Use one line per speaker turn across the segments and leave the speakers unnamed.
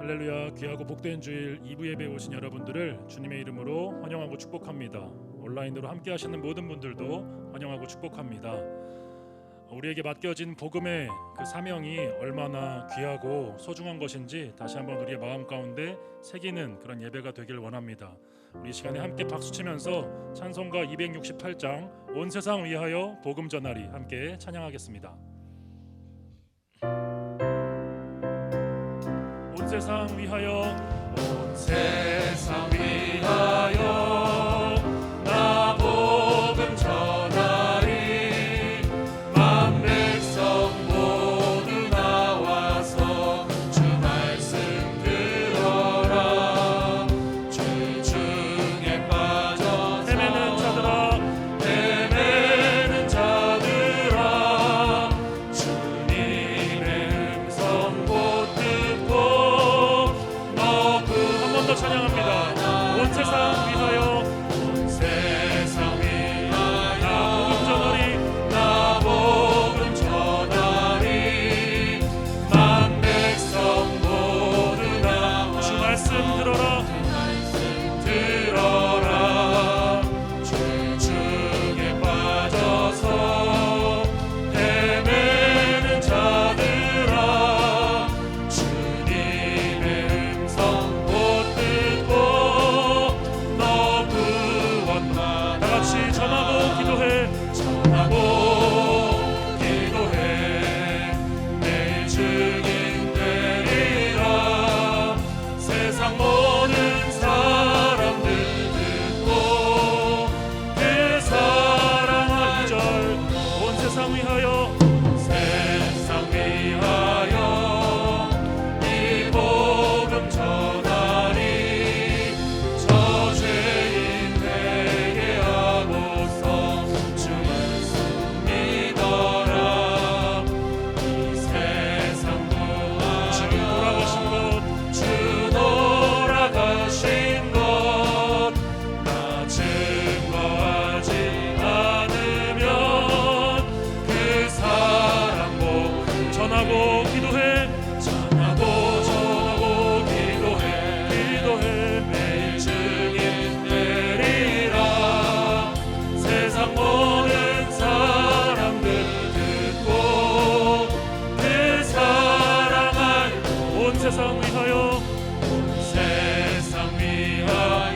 할렐루야. 귀하고 복된 주일 2부 예배에 오신 여러분들을 주님의 이름으로 환영하고 축복합니다. 온라인으로 함께 하시는 모든 분들도 환영하고 축복합니다. 우리에게 맡겨진 복음의 그 사명이 얼마나 귀하고 소중한 것인지 다시 한번 우리의 마음 가운데 새기는 그런 예배가 되길 원합니다. 우리 이 시간에 함께 박수치면서 찬송가 268장 온 세상 위하여 복음 전하리 함께 찬양하겠습니다. 온 세상 위하여, 온 세상 위하여 나 복음 전하리. 만 백성 모두 나와서 주 말씀 들어라. 죄 중에 빠져 헤매는 자들아 주님의 음성 곧 듣고 한 번 더 찬양합니다. 온 세상 위하여, 온 세상 위하여 나 복음 전하리. 만 백성 모두 나와 주 말씀 들어라. 죄 중에 빠져서 헤매는 자들아 주님의 음성 곧 듣고 너 구원받아. 다같이 전하고 기도해. 매일 증인 되리라. 세상 모든 사람들 듣고 그 사랑을 2절 온 세상 위하여, 세상 위하여 이 복음 전하리. 저 죄인 되게 하고서 주 말씀 믿어라. 이 세상 주 돌아가신 것 나 증거하지 않으면 그 사랑 복 전하고 기도해. 매일 증인 되리라. 세상 모든 사람들 듣고 그 사랑을 온 세상 위하여,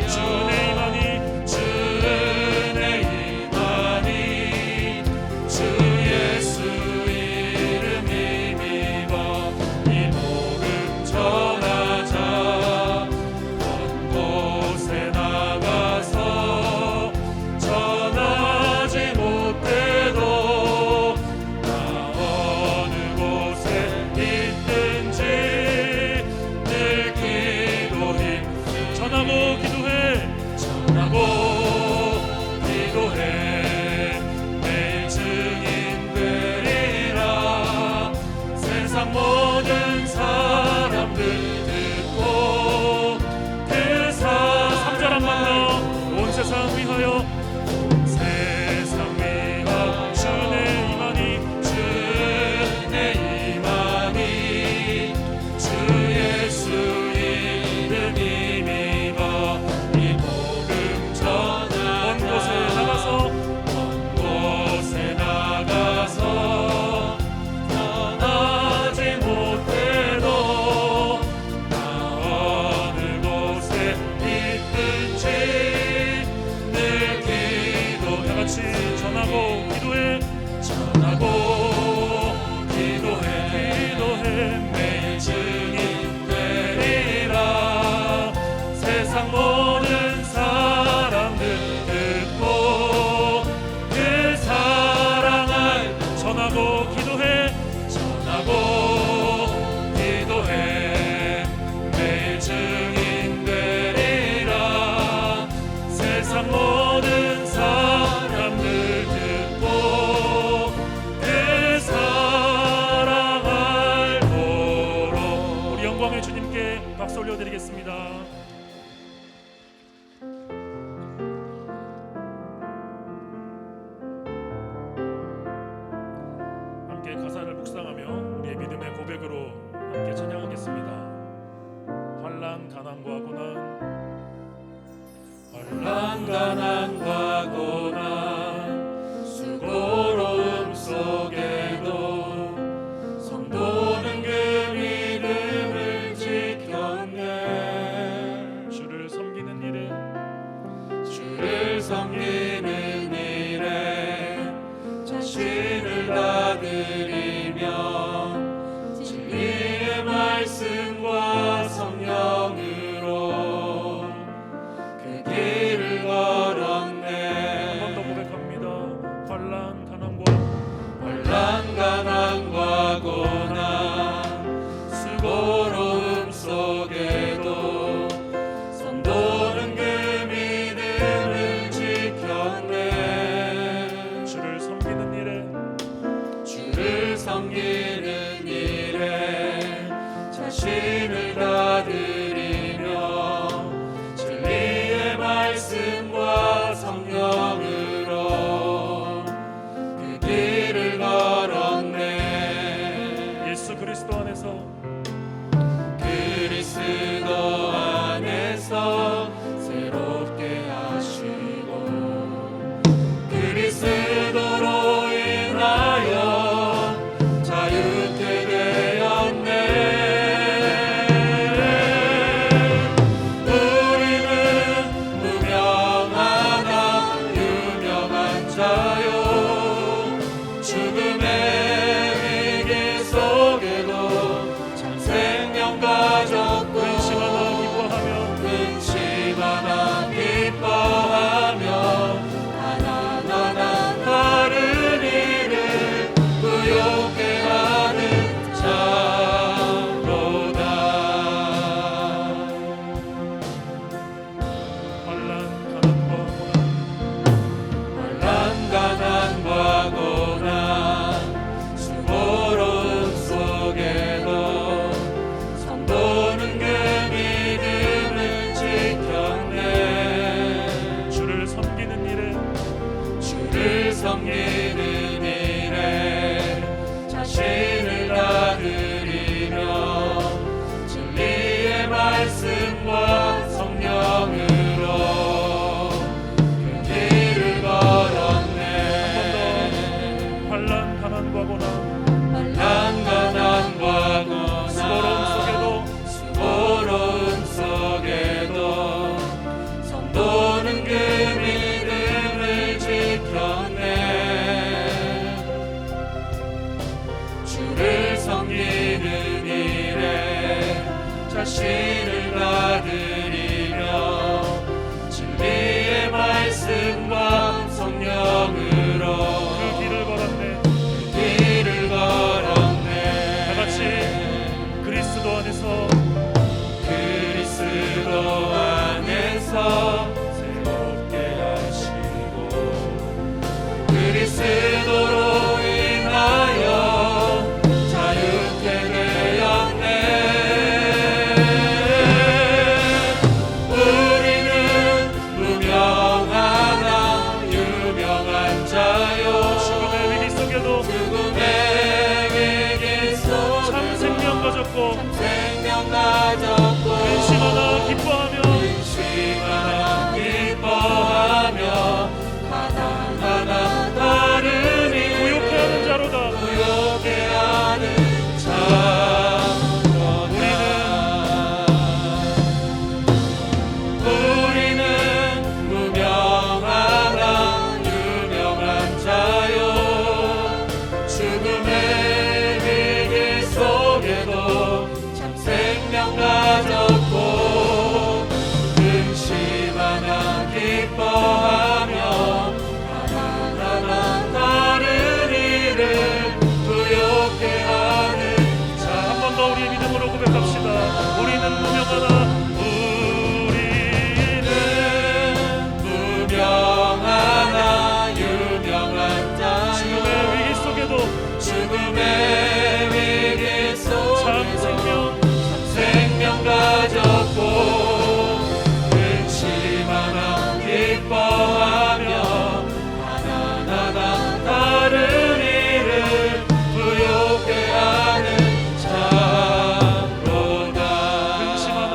주의 임하니 주 예수 이름 힘입어 이 복음 전하자. 먼 곳에 나가서 전하지 못해도 나 어느 곳에 있든지 늘 기도해. 전하고 기도해. 매일 증인 되리라. 세상 모든 사람들 듣고 그 3절 한 번 더. 온 세상 위하여, 세상 위하여 주의 임하니 주 예수 이름 힘입어 이 복음 전하. 먼 곳에 나가서 전하지 못해도 나 어느 곳에 있든지 늘 기도. 다같이 전하고 기도해. 매일 증인 되리라. 세상 모든 사람들 듣고 그 사랑을 전하고 기도해. 매일 증인 되리라. 세상 모든 사람들 듣고 그 사랑을 보러. 우리 영광의 주님께 박수 올려드리겠습니다. 함께 가사를 묵상하며 우리의 믿음의 고백으로 함께 찬양하겠습니다. 환난 가난과 고난
환난 가난과 고난 수고로움 속에도 성도는 그 믿음을 지켰네.
주를 섬기는 일에
주를 섬기는 일에 자신을 다 드리며 진리의 말씀과 성령으로 그 길을 걸었네.
한 번 더 고백합니다. 환난 가난과
환난 가난과 고난 수고로움 속에도 성도는 그 믿음을 지켰네.
주를 섬기는 일에
주를 섬기는 일에 자신을 다 드리며 진리의 말씀과 성령으로 그 길을 걸었네.
예수 그리스도 안에서
그리스도 안에서 새롭게 하시고 그리스도로 인하여 자유케 되었네. 우리는 무명하나 유명한 자요 죽음의 위기 속에도 참 생명 가졌고 근심하나 기뻐하며 가난하나 다른 이를 부욕해 하는 자로다.
환난 가난과 고난
환난 가난과 고난 수고로움 속에도 성도는 그 믿음을 지켰네.
주를 섬기는 일에
주를 섬기는 일에 자신을 다 드리며 진리의 말씀과 성령으로 그 길을 걸었네.
환난 가난과 고난
환난 가난과 고난 수고로움 속에도 성도는 그 믿음을 지켰네. 주를 섬기는 일에 자신을 다 드리며 진리의 말씀과 성령으로
그 길을 걸었네.
길을 걸었네.
다 같이 그리스도 안에서
그리스도 안에서 새롭게 하시고 그리스도로 인하여 자유케 되었네. 우리는 무명하나 유명한 자요
죽음의 위기 속에도
죽음의 위기 속에도
참 생명 가졌고
생명 가졌고
근심하나 기뻐하며
근심하나 기뻐하며 가난하나 다른 이를
구욕해 하는 자로다.
구욕해 하는 자로다. 우리는 무명하나 유명한 자요 죽음의 위기 속에도 참 생명 가졌고 근심하나 기뻐하며 가난하나 다른 이를 부욕해 하는 자.
한 번 더 우리의 믿음으로 고백합시다. 우리는 무명하나
무명하나 유명한 자요
죽음의 위기 속에도
죽음의 위기 속에도
참
생명 가졌고 근심하나 기뻐하며 가난하나 다른 이를 부욕해 하는 자로다.
근심하나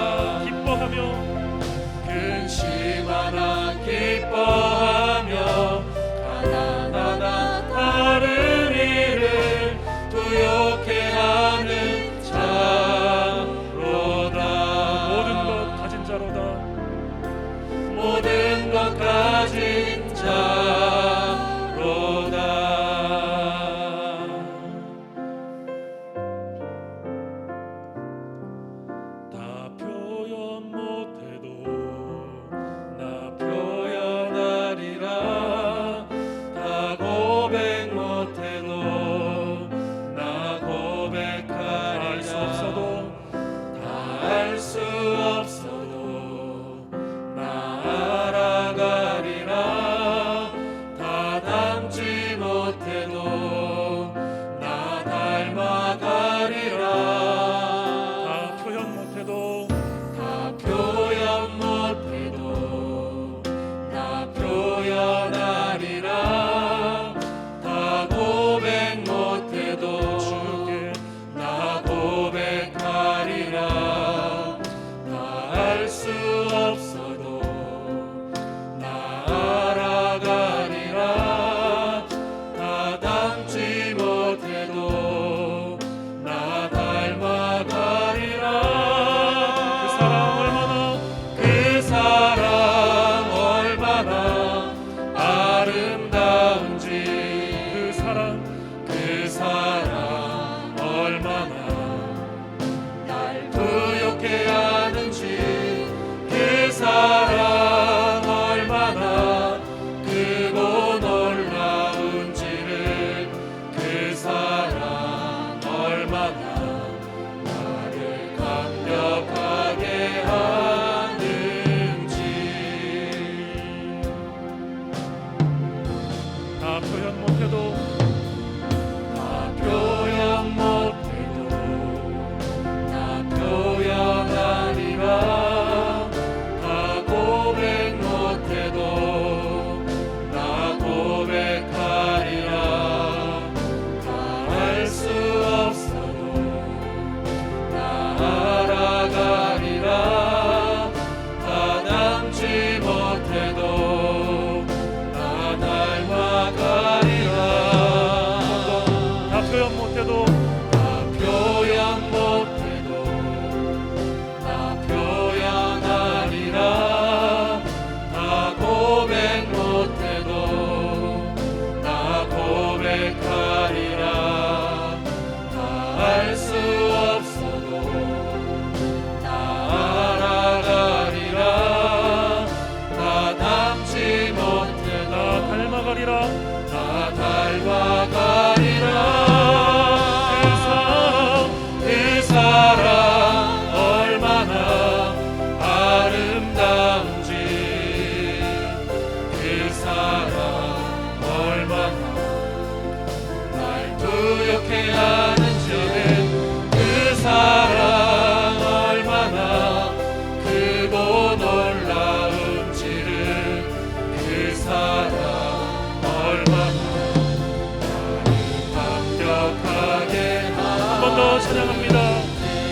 번 더 찬양합니다.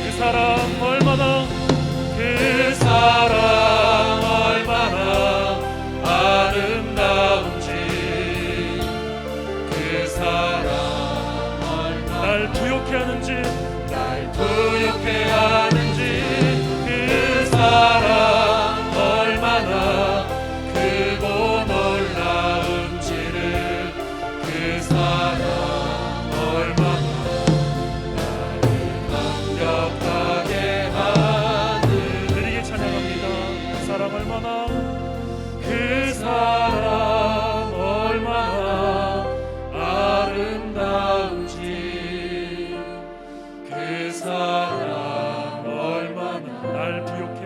그 사랑 얼마나
그 사랑 얼마나 아름다운지 그 사랑 얼마나
날 부욕해 하는지
날 부욕해 하는지 그 사랑 얼마나 크고 놀라운지를 그 사랑 얼마나 나를 감격하게 하는
느리게 찬양합니다. 그 사랑 얼마나
그 사랑 얼마나 아름다운지 그 사랑 얼마나
날 부욕해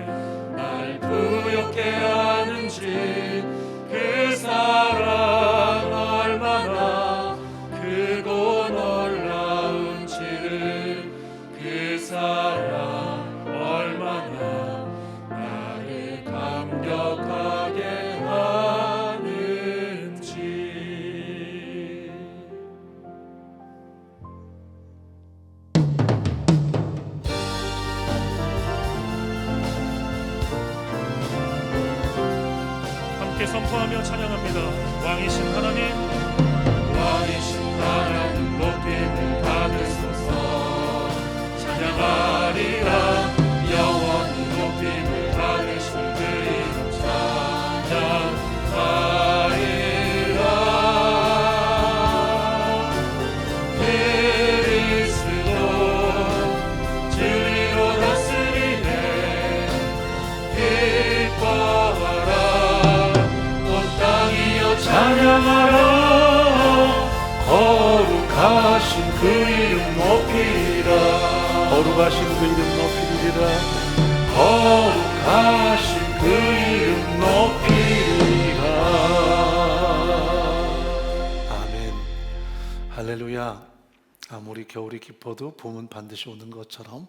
날 부욕해 하는지 그 사랑 얼마나 크고 놀라운지를 그 사랑 얼마나 나를 감격하게 하는지.
함께 선포하며 찬양합니다. 왕이신 하나님
왕이신 하나님 높임을 받으소서. 찬양하리라 영원히 높임을 받으실 그 이름 찬양하리라. 그리스도 진리로 다스리네. 기뻐하라 온 땅이여 찬양하라. 거룩하신 그 이름 높이리라.
거룩하신 그 이름 높이리라.
거룩하신 그 이름 높이리라.
아멘. 할렐루야. 아무리 겨울이 깊어도 봄은 반드시 오는 것처럼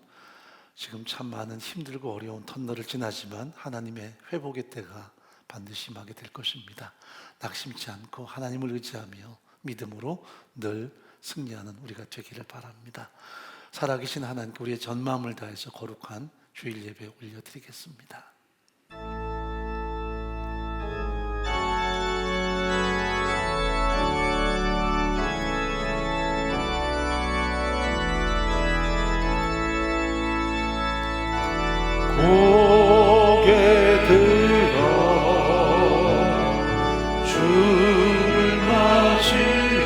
지금 참 많은 힘들고 어려운 터널을 지나지만 하나님의 회복의 때가 반드시 임하게 될 것입니다. 낙심치 않고 하나님을 의지하며 믿음으로 늘 승리하는 우리가 되기를 바랍니다. 살아계신 하나님께 우리의 전 마음을 다해서 거룩한 주일 예배 올려드리겠습니다.
고개 들어 주를 맞이해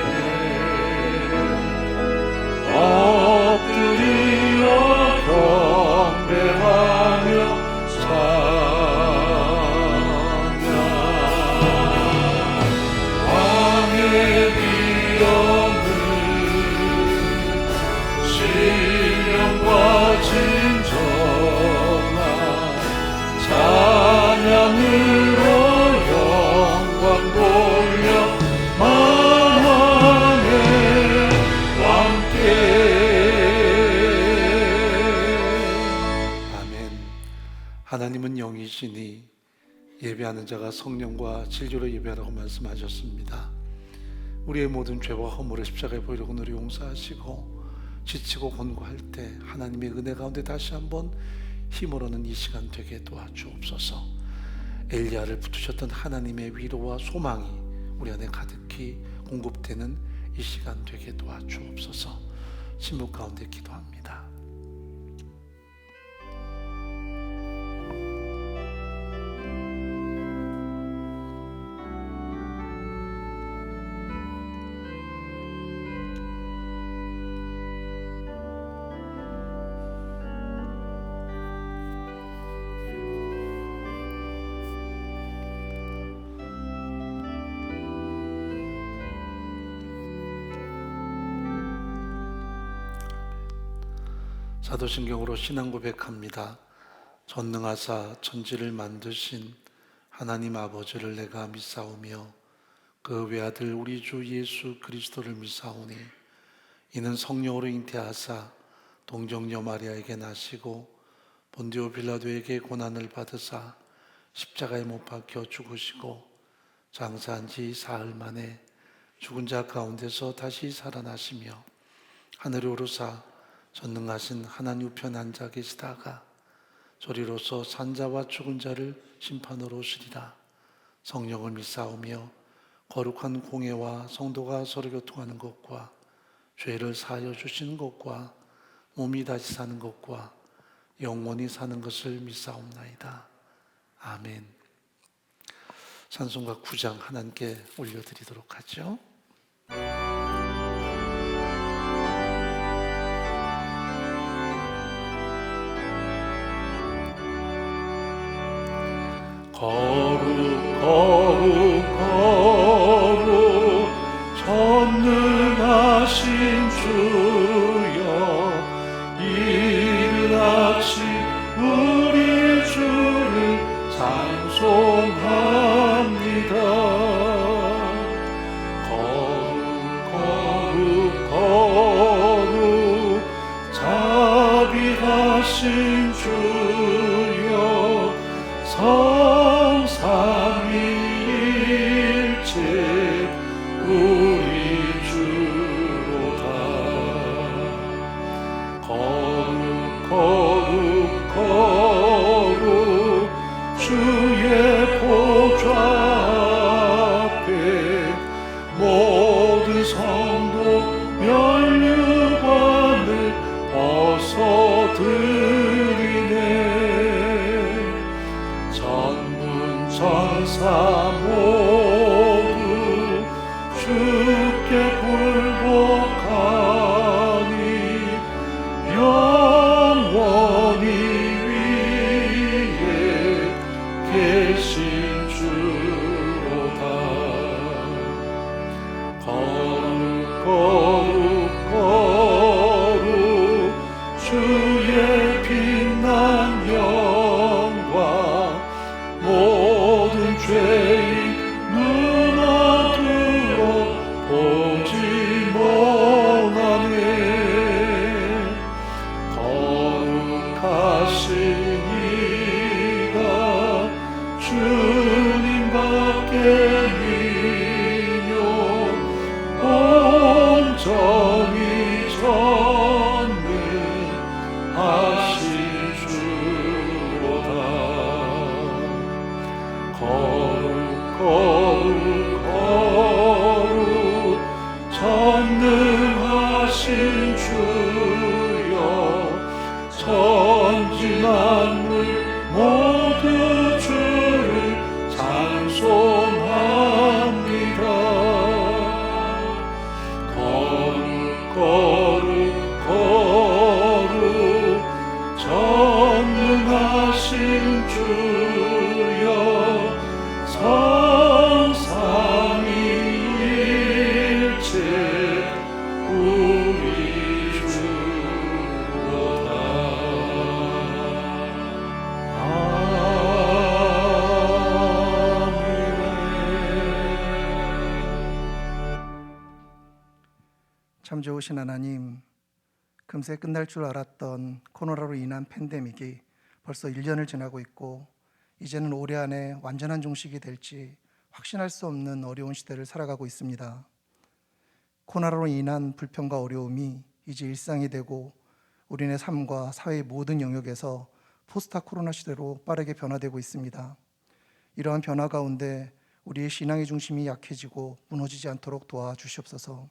엎드려 경배하며 찬양. 왕의 위엄을 신령과 진정한 찬양으로 영광 돌려 만왕의 왕께.
아멘. 하나님은 영이시니 예배하는 자가 성령과 진리로 예배하라고 말씀하셨습니다. 우리의 모든 죄와 허물을 십자가에 보이려고 우리 용서하시고 지치고 곤고할 때 하나님의 은혜 가운데 다시 한번 힘을 얻는 이 시간 되게 도와주옵소서. 엘리야를 붙드셨던 하나님의 위로와 소망이 우리 안에 가득히 공급되는 이 시간 되게 도와주옵소서. 침묵 가운데 기도합니다. 사도신경으로 신앙 고백합니다. 전능하사 천지를 만드신 하나님 아버지를 내가 믿사오며 그 외아들 우리 주 예수 그리스도를 믿사오니 이는 성령으로 잉태하사 동정녀 마리아에게 나시고 본디오 빌라도에게 고난을 받으사 십자가에 못 박혀 죽으시고 장사한 지 사흘 만에 죽은 자 가운데서 다시 살아나시며 하늘에 오르사 전능하신 하나님 우편 앉아 계시다가 저리로서 산자와 죽은 자를 심판으로 오시리라. 성령을 믿사오며 거룩한 공예와 성도가 서로 교통하는 것과 죄를 사하여 주시는 것과 몸이 다시 사는 것과 영원히 사는 것을 믿사옵나이다. 아멘. 찬송가 9장 하나님께 올려드리도록 하죠.
거룩 거룩 거룩 전능하신 주여, 이른 아침 우리 주를 찬송합니다. 거룩 거룩 자비하신 주여, 성삼위일체 우리 주로다. 거룩 주의 보좌 앞에 모든 성도 면류관을 벗어드리네. 천사 모두 주께 굴복하니 영원히 위에 계신 주로다. 거룩 주의 빛난 영광, 모든 죄인 눈 어두워 보지 못하네. 거룩하신 이가 주님밖에 미뇨, 온전히 전능하신 주로다. 거룩 전능하신 주여, 천지 만물 모두 주를 찬송합니다. 거룩 전능하신 주여, 성삼위일체 우리 주로다. 아멘.
참 좋으신 하나님, 금세 끝날 줄 알았던 코로나로 인한 팬데믹이 벌써 1년을 지나고 있고, 이제는 올해 안에 완전한 종식이 될지 확신할 수 없는 어려운 시대를 살아가고 있습니다. 코로나로 인한 불평과 어려움이 이제 일상이 되고, 우리네 삶과 사회의 모든 영역에서 포스트 코로나 시대로 빠르게 변화되고 있습니다. 이러한 변화 가운데 우리의 신앙의 중심이 약해지고 무너지지 않도록 도와주시옵소서.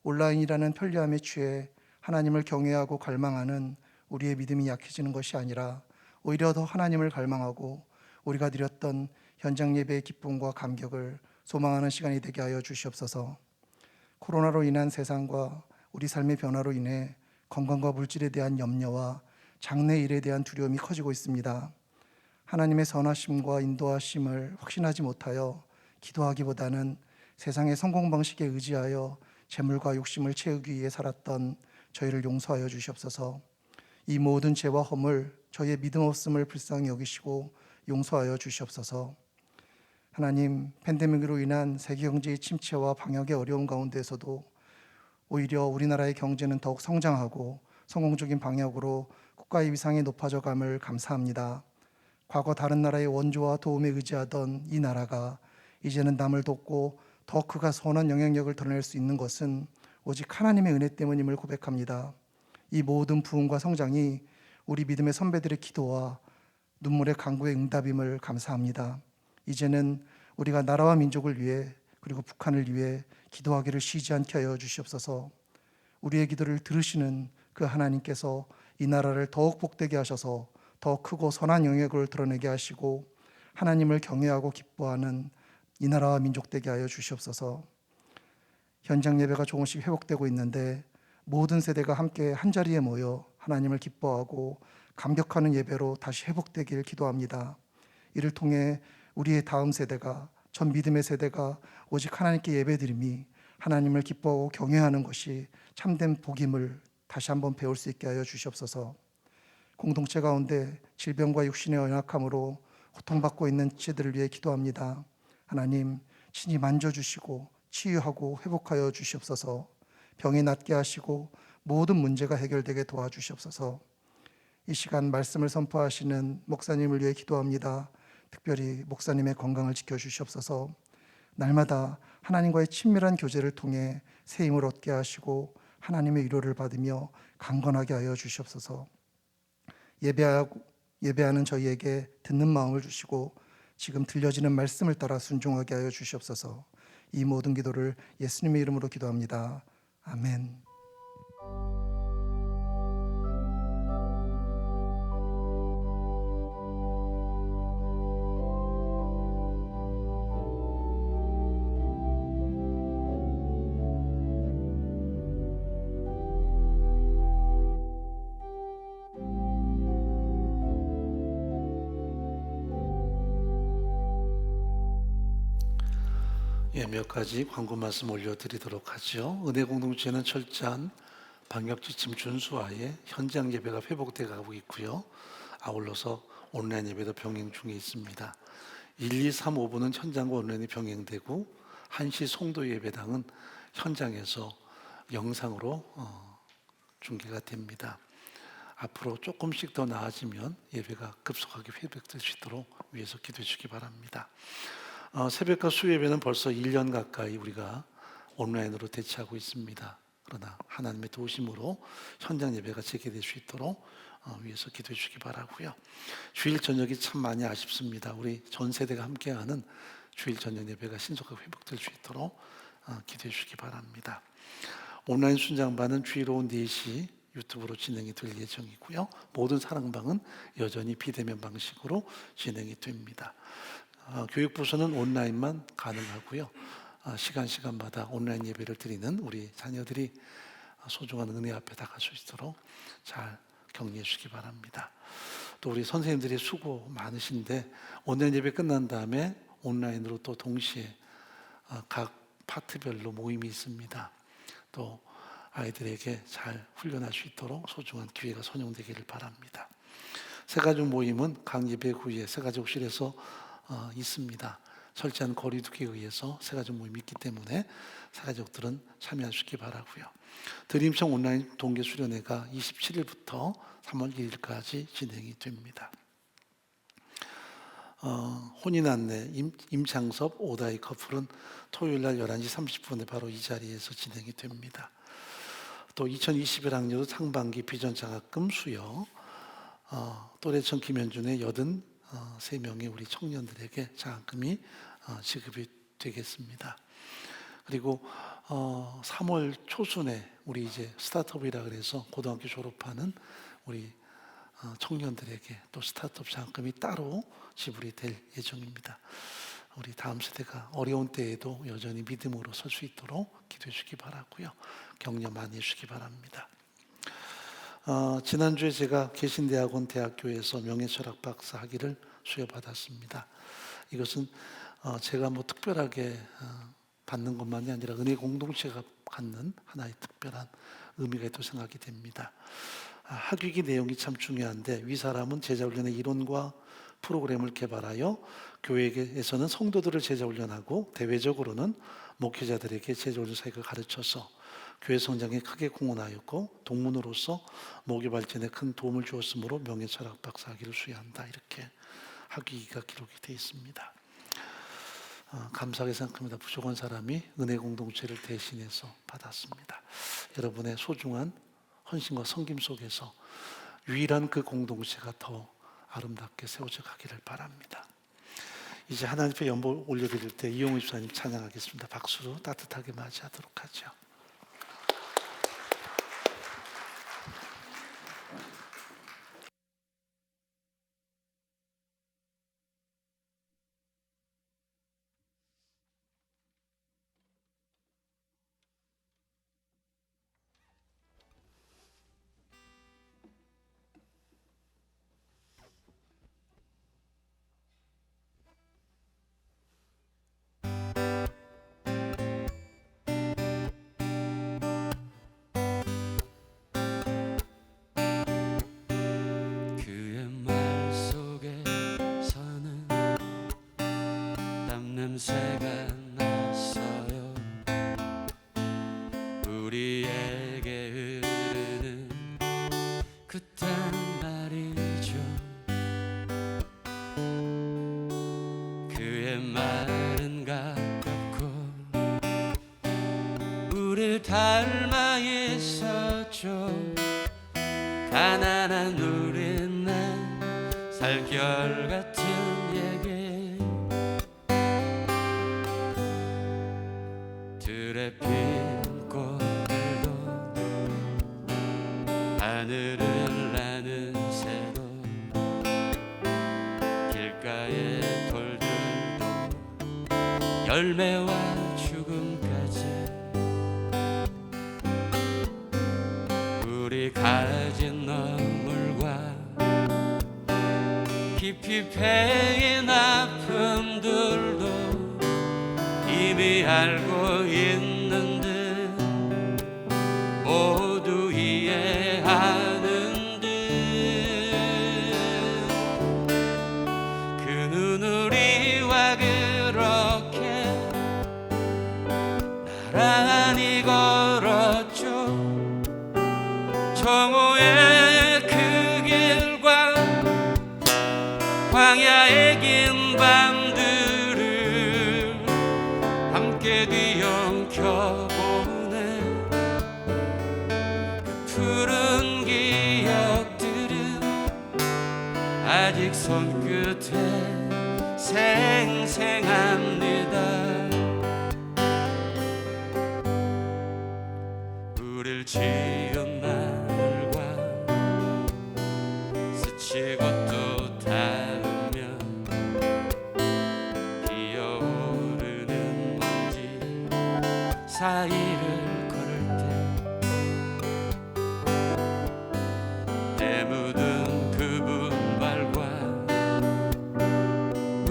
온라인이라는 편리함에 취해 하나님을 경외하고 갈망하는 우리의 믿음이 약해지는 것이 아니라 오히려 더 하나님을 갈망하고 우리가 드렸던 현장 예배의 기쁨과 감격을 소망하는 시간이 되게 하여 주시옵소서. 코로나로 인한 세상과 우리 삶의 변화로 인해 건강과 물질에 대한 염려와 장래 일에 대한 두려움이 커지고 있습니다. 하나님의 선하심과 인도하심을 확신하지 못하여 기도하기보다는 세상의 성공 방식에 의지하여 재물과 욕심을 채우기 위해 살았던 저희를 용서하여 주시옵소서. 이 모든 죄와 허물, 저희의 믿음 없음을 불쌍히 여기시고 용서하여 주시옵소서. 하나님, 팬데믹으로 인한 세계 경제의 침체와 방역의 어려움 가운데서도 오히려 우리나라의 경제는 더욱 성장하고 성공적인 방역으로 국가의 위상이 높아져 감을 감사합니다. 과거 다른 나라의 원조와 도움에 의지하던 이 나라가 이제는 남을 돕고 더 그가 선한 영향력을 드러낼 수 있는 것은 오직 하나님의 은혜 때문임을 고백합니다. 이 모든 부흥과 성장이 우리 믿음의 선배들의 기도와 눈물의 간구의 응답임을 감사합니다. 이제는 우리가 나라와 민족을 위해 그리고 북한을 위해 기도하기를 쉬지 않게 하여 주시옵소서. 우리의 기도를 들으시는 그 하나님께서 이 나라를 더욱 복되게 하셔서 더 크고 선한 영역을 드러내게 하시고 하나님을 경외하고 기뻐하는 이 나라와 민족 되게 하여 주시옵소서. 현장 예배가 조금씩 회복되고 있는데 모든 세대가 함께 한자리에 모여 하나님을 기뻐하고 감격하는 예배로 다시 회복되길 기도합니다. 이를 통해 우리의 다음 세대가, 전 믿음의 세대가 오직 하나님께 예배드림이 하나님을 기뻐하고 경외하는 것이 참된 복임을 다시 한번 배울 수 있게 하여 주시옵소서. 공동체 가운데 질병과 육신의 연약함으로 고통받고 있는 지체들을 위해 기도합니다. 하나님, 친히 만져주시고 치유하고 회복하여 주시옵소서. 병이 낫게 하시고 모든 문제가 해결되게 도와주시옵소서. 이 시간 말씀을 선포하시는 목사님을 위해 기도합니다. 특별히 목사님의 건강을 지켜주시옵소서. 날마다 하나님과의 친밀한 교제를 통해 새 힘을 얻게 하시고 하나님의 위로를 받으며 강건하게 하여 주시옵소서. 예배하는 저희에게 듣는 마음을 주시고 지금 들려지는 말씀을 따라 순종하게 하여 주시옵소서. 이 모든 기도를 예수님의 이름으로 기도합니다. 아멘.
몇 가지 광고 말씀 올려드리도록 하죠. 은혜 공동체는 철저한 방역 지침 준수하에 현장 예배가 회복돼 가고 있고요. 아울러서 온라인 예배도 병행 중에 있습니다. 1, 2, 3, 5부는 현장과 온라인이 병행되고 1시 송도 예배당은 현장에서 영상으로 중계가 됩니다. 앞으로 조금씩 더 나아지면 예배가 급속하게 회복될 수 있도록 위해서 기도해 주시기 바랍니다. 새벽과 수요예배는 벌써 1년 가까이 우리가 온라인으로 대체하고 있습니다. 그러나 하나님의 도우심으로 현장 예배가 재개될 수 있도록 위해서 기도해 주시기 바라고요. 주일 저녁이 참 많이 아쉽습니다. 우리 전 세대가 함께하는 주일 저녁 예배가 신속하게 회복될 수 있도록 기도해 주시기 바랍니다. 온라인 순장반은 주일 오후 4시 유튜브로 진행이 될 예정이고요. 모든 사랑방은 여전히 비대면 방식으로 진행이 됩니다. 교육부서는 온라인만 가능하고요. 시간마다 온라인 예배를 드리는 우리 자녀들이 소중한 은혜 앞에 다가갈 수 있도록 잘 격려해 주시기 바랍니다. 또 우리 선생님들이 수고 많으신데 온라인 예배 끝난 다음에 온라인으로 또 동시에 각 파트별로 모임이 있습니다. 또 아이들에게 잘 훈련할 수 있도록 소중한 기회가 선용되기를 바랍니다. 새가족 모임은 각 예배 후에 새가족실에서 있습니다. 철저한 거리두기에 의해서 새가족 모임이 있기 때문에 새가족들은 참여하시기 바라고요. 드림청 온라인 동계 수련회가 27일부터 3월 1일까지 진행이 됩니다. 혼인 안내 임창섭 오다이 커플은 토요일날 11시 30분에 바로 이 자리에서 진행이 됩니다. 또 2021학년도 상반기 비전장학금 수여 또래청 김현준의 83명의 우리 청년들에게 장학금이 지급이 되겠습니다. 그리고 3월 초순에 우리 이제 스타트업이라 그래서 고등학교 졸업하는 우리 청년들에게 또 스타트업 장학금이 따로 지불이 될 예정입니다. 우리 다음 세대가 어려운 때에도 여전히 믿음으로 설 수 있도록 기도해 주시기 바라고요. 격려 많이 해주시기 바랍니다. 지난주에 제가 개신대학원 대학교에서 명예철학 박사 학위를 수여받았습니다. 이것은 제가 뭐 특별하게 받는 것만이 아니라 은혜 공동체가 갖는 하나의 특별한 의미가 있다고 생각이 됩니다. 학위기 내용이 참 중요한데 위 사람은 제자훈련의 이론과 프로그램을 개발하여 교회에서는 성도들을 제자훈련하고 대외적으로는 목회자들에게 제자훈련 사역을 가르쳐서 교회 성장에 크게 공헌하였고 동문으로서 목회 발전에 큰 도움을 주었으므로 명예철학 박사 학위를 수여한다. 이렇게 학위가 기록이 되어 있습니다. 감사하게 생각합니다. 부족한 사람이 은혜 공동체를 대신해서 받았습니다. 여러분의 소중한 헌신과 섬김 속에서 유일한 그 공동체가 더 아름답게 세워져 가기를 바랍니다. 이제 하나님 앞에 연보 올려드릴 때 이용우 집사님 찬양하겠습니다. 박수로 따뜻하게 맞이하도록 하죠.
그의 말 속에서는 땀 냄새가 났어요. 우리에게 흐르는 그딴 말이죠. 그의 말은 가깝고 우릴 닮아 있었죠. 가난한 우린 난 살결 같은 얘기 들에 핀 꽃들도 하늘을 나는 새도 길가의 돌들도 열매와 죽음까지 우리 가진 너물과 깊이 패인 아픔들도 이미 알고 있는 듯 모두 이해하는 듯 그는 우리와 그렇게 나란히 걸었죠. 정오의 그 길과 광야의 긴 밤들을 함께 뒤엉켜보네. 그 푸른 기억들은 아직 손끝에 생생합니다. 우릴 지은 마늘과 스치고 또 닿으며 기어오르는 먼지 사이를 걸을 때 묻은 그분 발과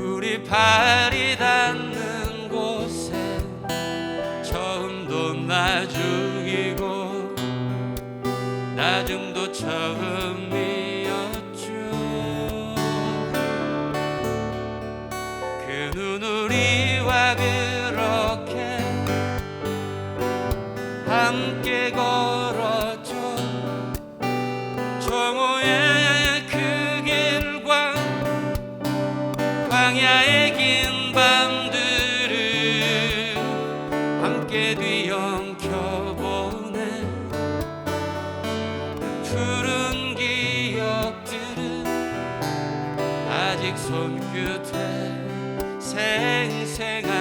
우리 발이 닿는 곳에 처음도 나중이고 나중도 처음이었죠. 그는 우리와 그렇게 함께 걸었죠. 정오의 그 길과 광야의 긴 밤들을 함께 뒤엉켜보네. 푸른 기억들은 아직 손끝에 생생합니다.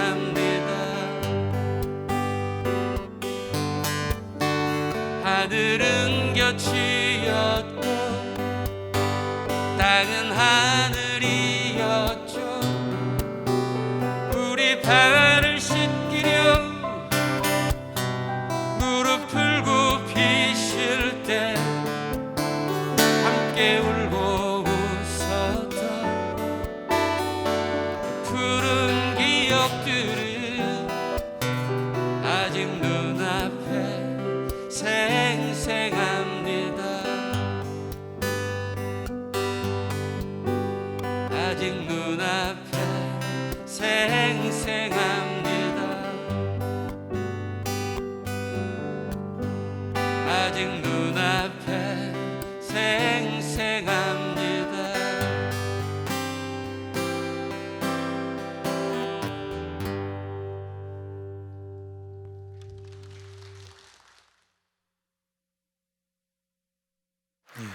하늘은 곁이었고 땅은 하늘이었죠. 우리 발을 씻기려 무릎을 굽히실 때 함께 울고 웃었던 푸른 기억들은 아직 눈앞에 생생합니다.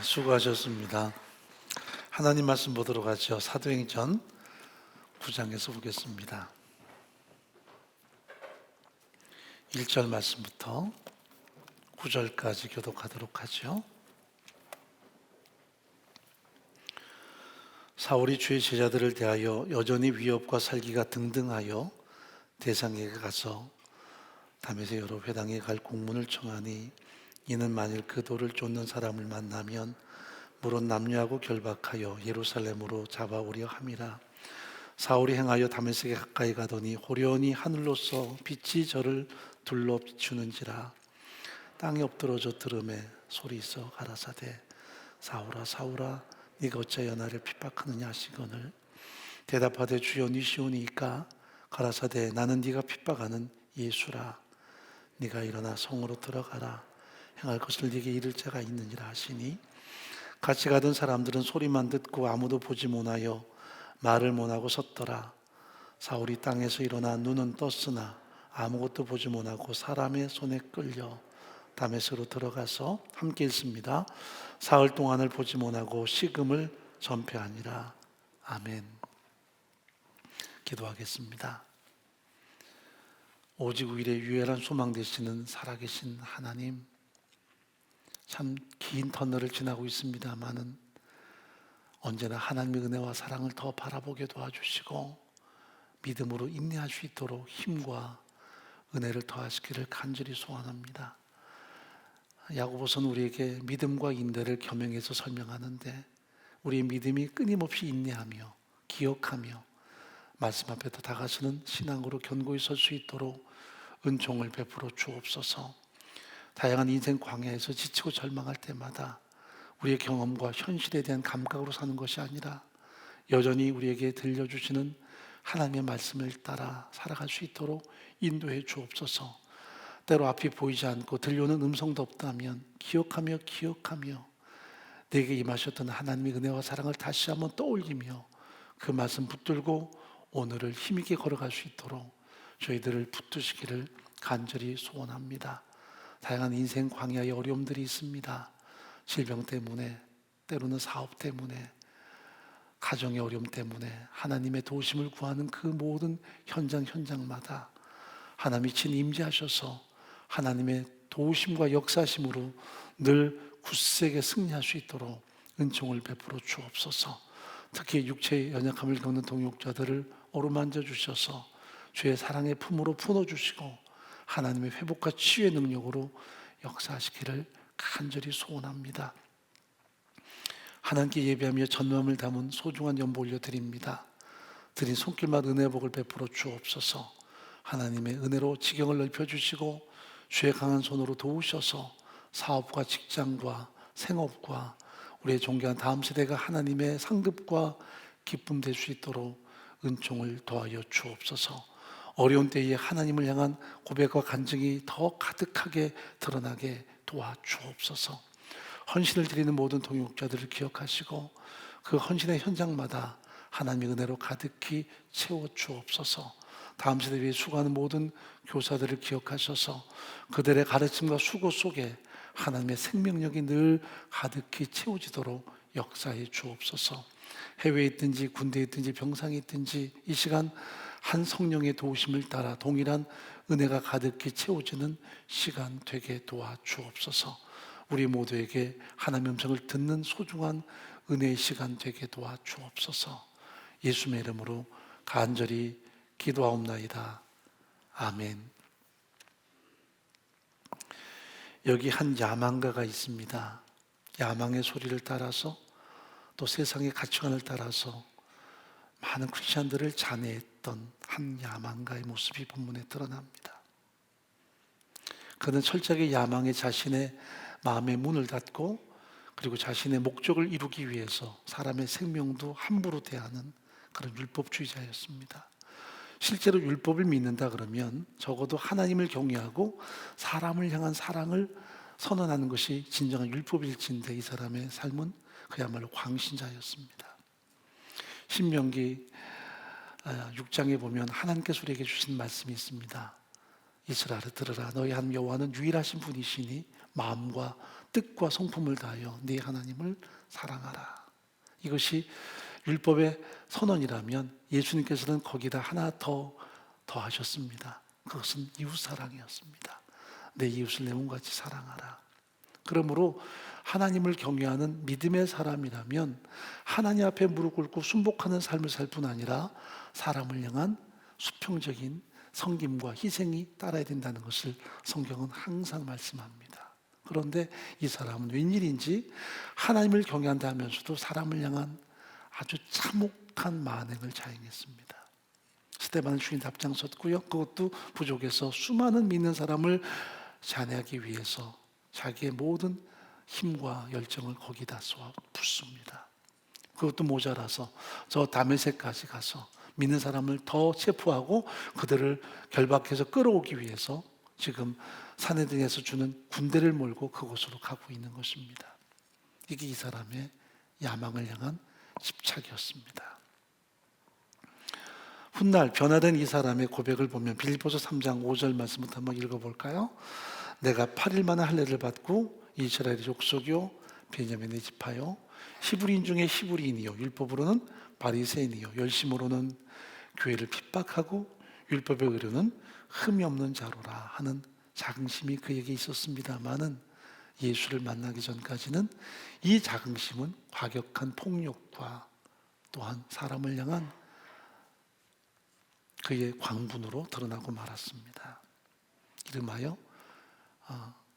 수고하셨습니다. 하나님 말씀 보도록 하죠. 사도행전 9장에서 보겠습니다. 1절 말씀부터 9절까지 교독하도록 하죠. 사울이 주의 제자들을 대하여 여전히 위협과 살기가 등등하여 대상에게 가서 다메섹 여러 회당에 갈 공문을 청하니 이는 만일 그 돌을 쫓는 사람을 만나면 물론 남녀하고 결박하여 예루살렘으로 잡아오려 함이라. 사울이 행하여 다메섹에 가까이 가더니 호련히 하늘로서 빛이 저를 둘러 비추는지라. 땅에 엎드러져 들음에 소리 있어 가라사대 사울아 사울아 네가 어찌하여 나를 핍박하느냐 하시거늘 대답하되 주여 니시오니이까 가라사대 나는 네가 핍박하는 예수라. 네가 일어나 성으로 들어가라. 행할 것을 네게 이를 자가 있느니라 하시니 같이 가던 사람들은 소리만 듣고 아무도 보지 못하여 말을 못하고 섰더라. 사울이 땅에서 일어나 눈은 떴으나 아무것도 보지 못하고 사람의 손에 끌려 다메섹으로 들어가서 함께 있습니다. 사흘 동안을 보지 못하고 식음을 전폐하니라. 아멘. 기도하겠습니다. 오직 우리의 유일한 소망 되시는 살아계신 하나님, 참 긴 터널을 지나고 있습니다마는 언제나 하나님의 은혜와 사랑을 더 바라보게 도와주시고 믿음으로 인내할 수 있도록 힘과 은혜를 더하시기를 간절히 소원합니다. 야고보서는 우리에게 믿음과 인내를 겸용해서 설명하는데 우리의 믿음이 끊임없이 인내하며 기억하며 말씀 앞에 더 다가서는 신앙으로 견고히 설 수 있도록 은총을 베풀어 주옵소서. 다양한 인생 광야에서 지치고 절망할 때마다 우리의 경험과 현실에 대한 감각으로 사는 것이 아니라 여전히 우리에게 들려주시는 하나님의 말씀을 따라 살아갈 수 있도록 인도해 주옵소서. 때로 앞이 보이지 않고 들려오는 음성도 없다면 기억하며 내게 임하셨던 하나님의 은혜와 사랑을 다시 한번 떠올리며 그 말씀 붙들고 오늘을 힘있게 걸어갈 수 있도록 저희들을 붙드시기를 간절히 소원합니다. 다양한 인생 광야의 어려움들이 있습니다. 질병 때문에, 때로는 사업 때문에, 가정의 어려움 때문에 하나님의 도우심을 구하는 그 모든 현장마다 하나님이 친히 임재하셔서 하나님의 도우심과 역사심으로 늘 굳세게 승리할 수 있도록 은총을 베풀어 주옵소서. 특히 육체의 연약함을 겪는 동역자들을 어루만져 주셔서 주의 사랑의 품으로 품어주시고 하나님의 회복과 치유의 능력으로 역사하시기를 간절히 소원합니다. 하나님께 예배하며 전념을 담은 소중한 연보 올려드립니다. 드린 손길만 은혜의 복을 베풀어 주옵소서. 하나님의 은혜로 지경을 넓혀주시고 주의 강한 손으로 도우셔서 사업과 직장과 생업과 우리의 존귀한 다음 세대가 하나님의 상급과 기쁨 될 수 있도록 은총을 더하여 주옵소서. 어려운 때에 하나님을 향한 고백과 간증이 더 가득하게 드러나게 도와주옵소서. 헌신을 드리는 모든 동역자들을 기억하시고 그 헌신의 현장마다 하나님의 은혜로 가득히 채워주옵소서. 다음 세대 위해 수고하는 모든 교사들을 기억하셔서 그들의 가르침과 수고 속에 하나님의 생명력이 늘 가득히 채워지도록 역사해 주옵소서. 해외에 있든지 군대에 있든지 병상에 있든지 이 시간 한 성령의 도우심을 따라 동일한 은혜가 가득히 채워지는 시간 되게 도와주옵소서. 우리 모두에게 하나님의 음성을 듣는 소중한 은혜의 시간 되게 도와주옵소서. 예수님의 이름으로 간절히 기도하옵나이다. 아멘. 여기 한 야망가가 있습니다. 야망의 소리를 따라서 또 세상의 가치관을 따라서 많은 크리스찬들을 잔해했던 한 야망가의 모습이 본문에 드러납니다. 그는 철저하게 야망에 자신의 마음의 문을 닫고 그리고 자신의 목적을 이루기 위해서 사람의 생명도 함부로 대하는 그런 율법주의자였습니다. 실제로 율법을 믿는다 그러면 적어도 하나님을 경외하고 사람을 향한 사랑을 선언하는 것이 진정한 율법일진데 이 사람의 삶은 그야말로 광신자였습니다. 신명기 6장에 보면 하나님께서 우리에게 주신 말씀이 있습니다. 이스라엘아 들으라. 너희 하나님 여호와는 유일하신 분이시니 마음과 뜻과 성품을 다하여 네 하나님을 사랑하라. 이것이 율법의 선언이라면 예수님께서는 거기다 하나 더 더하셨습니다. 그것은 이웃사랑이었습니다. 내 이웃을 내 몸같이 사랑하라. 그러므로 하나님을 경외하는 믿음의 사람이라면 하나님 앞에 무릎 꿇고 순복하는 삶을 살 뿐 아니라 사람을 향한 수평적인 섬김과 희생이 따라야 된다는 것을 성경은 항상 말씀합니다. 그런데 이 사람은 웬일인지 하나님을 경외한다 하면서도 사람을 향한 아주 참혹한 만행을 자행했습니다. 스데반은 주인 앞장섰고요. 그것도 부족해서 수많은 믿는 사람을 잔해하기 위해서 자기의 모든 힘과 열정을 거기다 쏟아 붓습니다. 그것도 모자라서 저 다메섹까지 가서 믿는 사람을 더 체포하고 그들을 결박해서 끌어오기 위해서 지금 산헤드린에서 주는 군대를 몰고 그곳으로 가고 있는 것입니다. 이게 이 사람의 야망을 향한 집착이었습니다. 훗날 변화된 이 사람의 고백을 보면 빌립보서 3장 5절 말씀부터 한번 읽어볼까요? 내가 8일 만에 할례를 받고 이스라엘의 족속이요 베냐민의 지파요 히브리인 중에 히브리인이요 율법으로는 바리새인이요 열심으로는 교회를 핍박하고 율법의 의로는 흠이 없는 자로라 하는 자긍심이 그에게 있었습니다마는 예수를 만나기 전까지는 이 자긍심은 과격한 폭력과 또한 사람을 향한 그의 광분으로 드러나고 말았습니다. 이름하여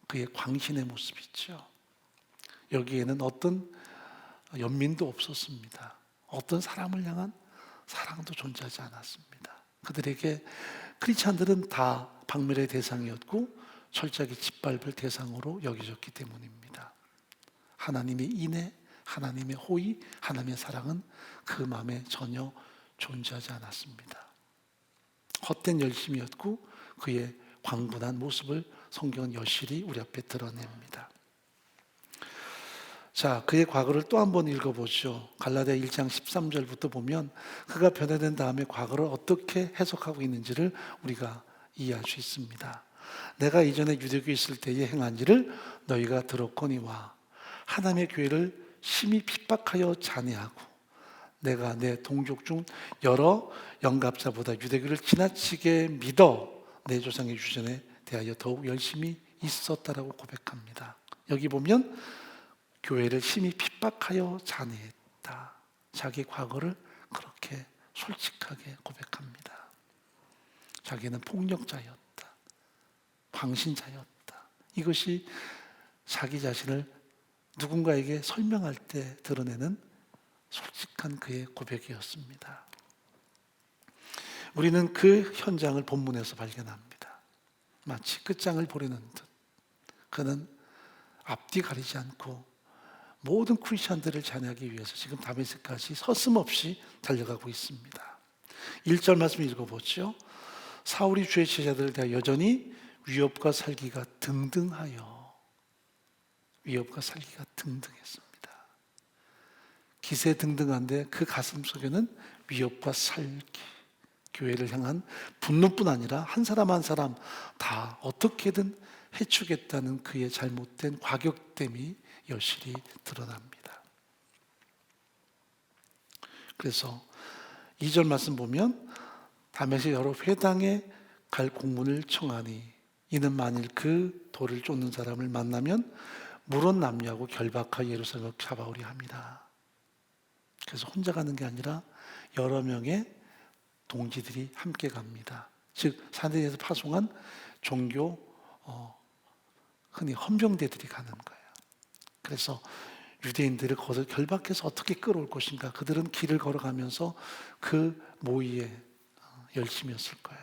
그의 광신의 모습이죠. 여기에는 어떤 연민도 없었습니다. 어떤 사람을 향한 사랑도 존재하지 않았습니다. 그들에게 크리스찬들은 다 박멸의 대상이었고 철저하게 짓밟을 대상으로 여겨졌기 때문입니다. 하나님의 인애, 하나님의 호의, 하나님의 사랑은 그 마음에 전혀 존재하지 않았습니다. 헛된 열심이었고 그의 광분한 모습을 성경은 여실히 우리 앞에 드러냅니다. 자, 그의 과거를 또 한번 읽어보죠. 갈라디아 1장 13절부터 보면 그가 변화된 다음에 과거를 어떻게 해석하고 있는지를 우리가 이해할 수 있습니다. 내가 이전에 유대교에 있을 때에 행한 일을 너희가 들었거니와 하나님의 교회를 심히 핍박하여 잔해하고 내가 내 동족 중 여러 영갑자보다 유대교를 지나치게 믿어 내 조상의 유전에 대하여 더욱 열심히 있었다라고 고백합니다. 여기 보면 교회를 심히 핍박하여 잔해했다. 자기 과거를 그렇게 솔직하게 고백합니다. 자기는 폭력자였다. 광신자였다. 이것이 자기 자신을 누군가에게 설명할 때 드러내는 솔직한 그의 고백이었습니다. 우리는 그 현장을 본문에서 발견합니다. 마치 끝장을 보려는 듯 그는 앞뒤 가리지 않고 모든 크리스천들을 잔해하기 위해서 지금 다메섹까지 서슴없이 달려가고 있습니다. 1절 말씀 읽어보죠. 사울이 주의 제자들을 대하여 여전히 위협과 살기가 등등하여 위협과 살기가 등등했습니다. 기세 등등한데 그 가슴 속에는 위협과 살기, 교회를 향한 분노뿐 아니라 한 사람 한 사람 다 어떻게든 해치겠다는 그의 잘못된 과격됨이 여실히 드러납니다. 그래서 2절 말씀 보면 다메섹 여러 회당에 갈 공문을 청하니 이는 만일 그 돌을 쫓는 사람을 만나면 물은 남녀하고 결박하여 예루살렘을 잡아오려 합니다. 그래서 혼자 가는 게 아니라 여러 명의 동지들이 함께 갑니다. 즉 산헤드린에서 파송한 종교 흔히 헌병대들이 가는 거예요. 그래서 유대인들을 거기서 결박해서 어떻게 끌어올 것인가, 그들은 길을 걸어가면서 그 모의에 열심이었을 거예요.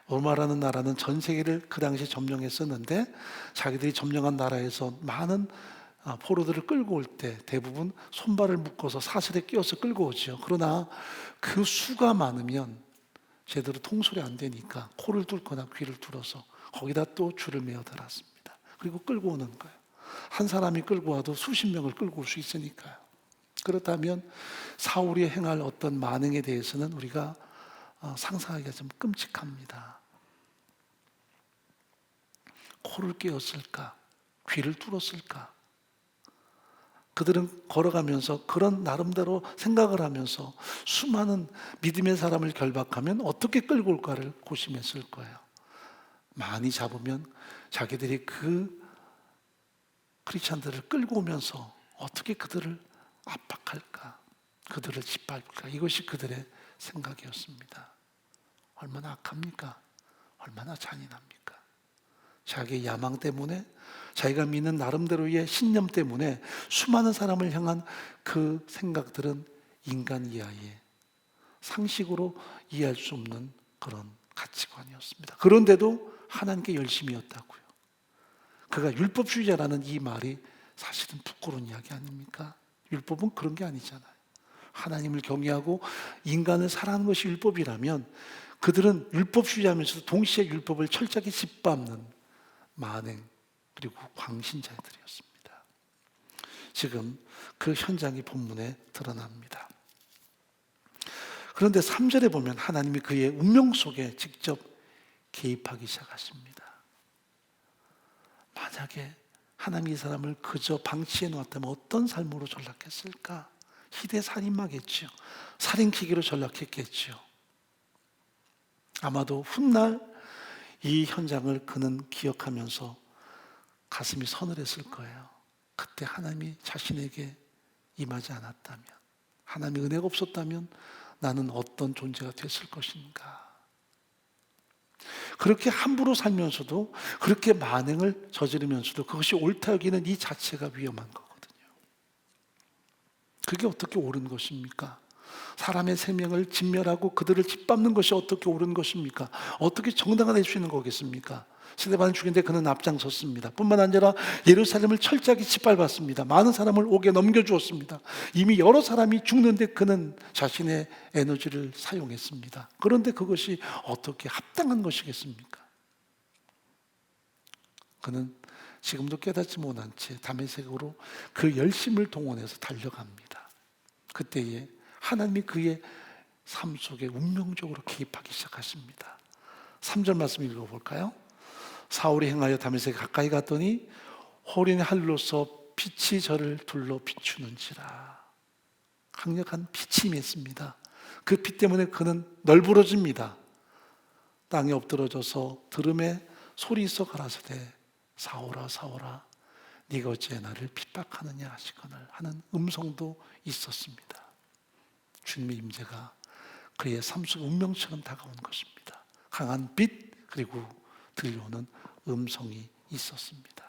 로마라는 나라는 전 세계를 그 당시에 점령했었는데 자기들이 점령한 나라에서 많은 포로들을 끌고 올 때 대부분 손발을 묶어서 사슬에 끼워서 끌고 오죠. 그러나 그 수가 많으면 제대로 통솔이 안 되니까 코를 뚫거나 귀를 뚫어서 거기다 또 줄을 매어 달았습니다. 그리고 끌고 오는 거예요. 한 사람이 끌고 와도 수십 명을 끌고 올 수 있으니까요. 그렇다면 사울이 행할 어떤 만행에 대해서는 우리가 상상하기가 좀 끔찍합니다. 코를 끼웠을까? 귀를 뚫었을까? 그들은 걸어가면서 그런 나름대로 생각을 하면서 수많은 믿음의 사람을 결박하면 어떻게 끌고 올까를 고심했을 거예요. 많이 잡으면 자기들이 그 크리스찬들을 끌고 오면서 어떻게 그들을 압박할까, 그들을 짓밟을까, 이것이 그들의 생각이었습니다. 얼마나 악합니까? 얼마나 잔인합니까? 자기의 야망 때문에, 자기가 믿는 나름대로의 신념 때문에 수많은 사람을 향한 그 생각들은 인간 이하의 상식으로 이해할 수 없는 그런 가치관이었습니다. 그런데도 하나님께 열심이었다고요. 그가 율법주의자라는 이 말이 사실은 부끄러운 이야기 아닙니까? 율법은 그런 게 아니잖아요. 하나님을 경외하고 인간을 사랑하는 것이 율법이라면 그들은 율법주의하면서도 동시에 율법을 철저하게 짓밟는 만행 그리고 광신자들이었습니다. 지금 그 현장이 본문에 드러납니다. 그런데 3절에 보면 하나님이 그의 운명 속에 직접 개입하기 시작하십니다. 만약에 하나님이 이 사람을 그저 방치해 놓았다면 어떤 삶으로 전락했을까? 희대 살인마겠죠. 살인기계로 전락했겠죠. 아마도 훗날 이 현장을 그는 기억하면서 가슴이 서늘했을 거예요. 그때 하나님이 자신에게 임하지 않았다면, 하나님의 은혜가 없었다면 나는 어떤 존재가 됐을 것인가. 그렇게 함부로 살면서도, 그렇게 만행을 저지르면서도 그것이 옳다 여기는 이 자체가 위험한 거거든요. 그게 어떻게 옳은 것입니까? 사람의 생명을 진멸하고 그들을 짓밟는 것이 어떻게 옳은 것입니까? 어떻게 정당화 될 수 있는 거겠습니까? 스데반을 죽이는데 그는 앞장섰습니다. 뿐만 아니라 예루살렘을 철저하게 짓밟았습니다. 많은 사람을 옥에 넘겨주었습니다. 이미 여러 사람이 죽는데 그는 자신의 에너지를 사용했습니다. 그런데 그것이 어떻게 합당한 것이겠습니까? 그는 지금도 깨닫지 못한 채 다메섹으로 그 열심을 동원해서 달려갑니다. 그때에 하나님이 그의 삶 속에 운명적으로 개입하기 시작하십니다. 3절 말씀 읽어볼까요? 사울이 행하여 다메섹에 가까이 갔더니 호린의 할로서 빛이 저를 둘러 비추는지라. 강력한 빛이 임했습니다. 그 빛 때문에 그는 널브러집니다. 땅에 엎드러져서 들음에 소리 있어 가라사대 사울아 사울아 네가 어찌 나를 핍박하느냐 하시거늘 하는 음성도 있었습니다. 주님의 임재가 그의 삶 속 운명처럼 다가온 것입니다. 강한 빛 그리고 들려오는 음성이 있었습니다.